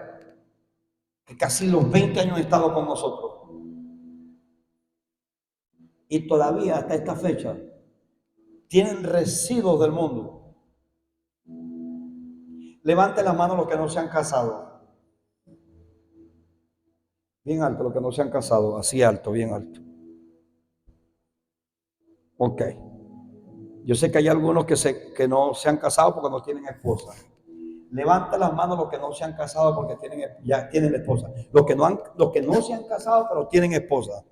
que casi los 20 años han estado con nosotros. Y todavía hasta esta fecha tienen residuos del mundo. Levante la mano los que no se han casado. Bien alto los que no se han casado, así alto, bien alto. Ok. Yo sé que hay algunos que no se han casado porque no tienen esposa. Levanta las manos los que no se han casado porque ya tienen esposa. Los que no se han casado pero tienen esposa.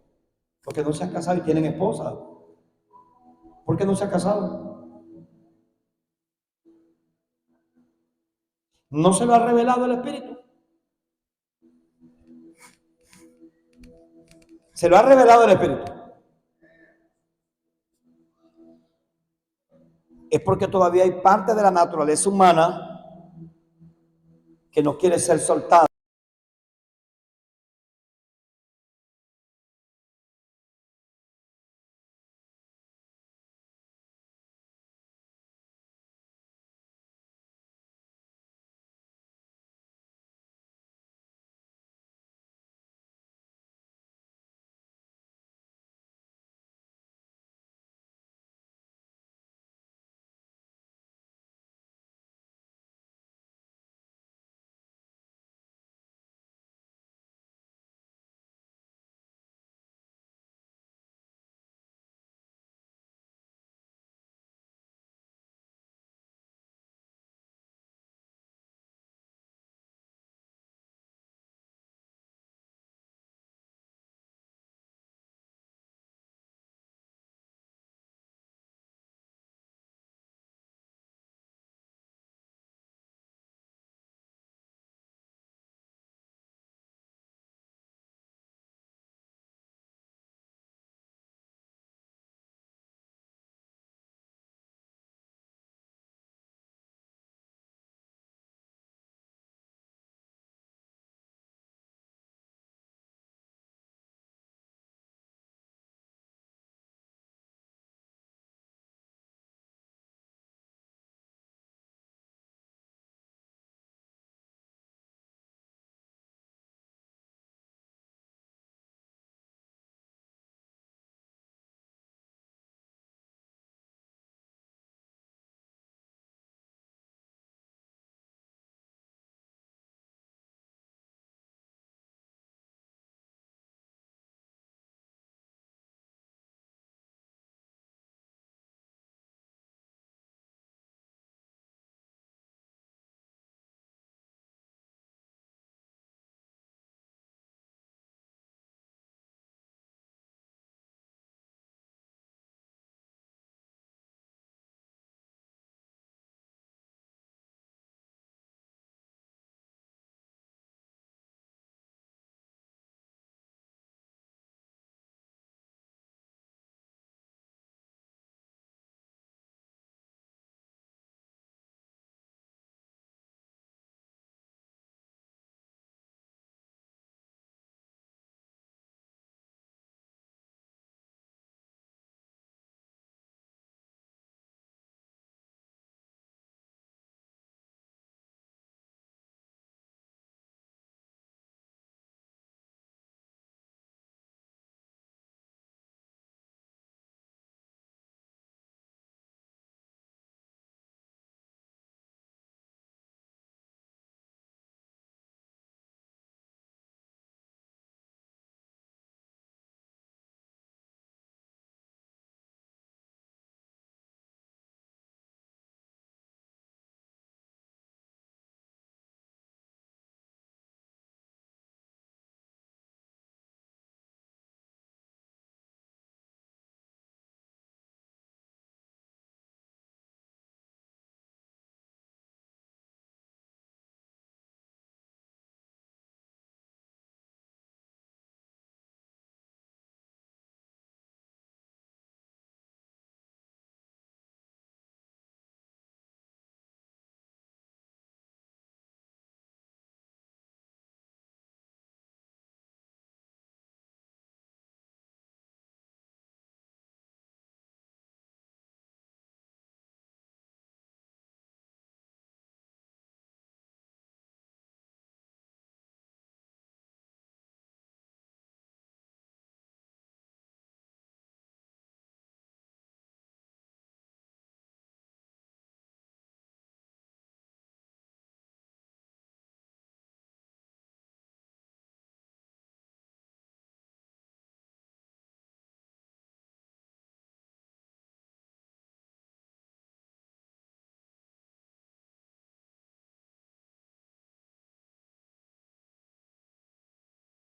Los que no se han casado y tienen esposa. ¿Por qué no se han casado? ¿No se lo ha revelado el Espíritu? Se lo ha revelado el Espíritu. Es porque todavía hay parte de la naturaleza humana que no quiere ser soltada.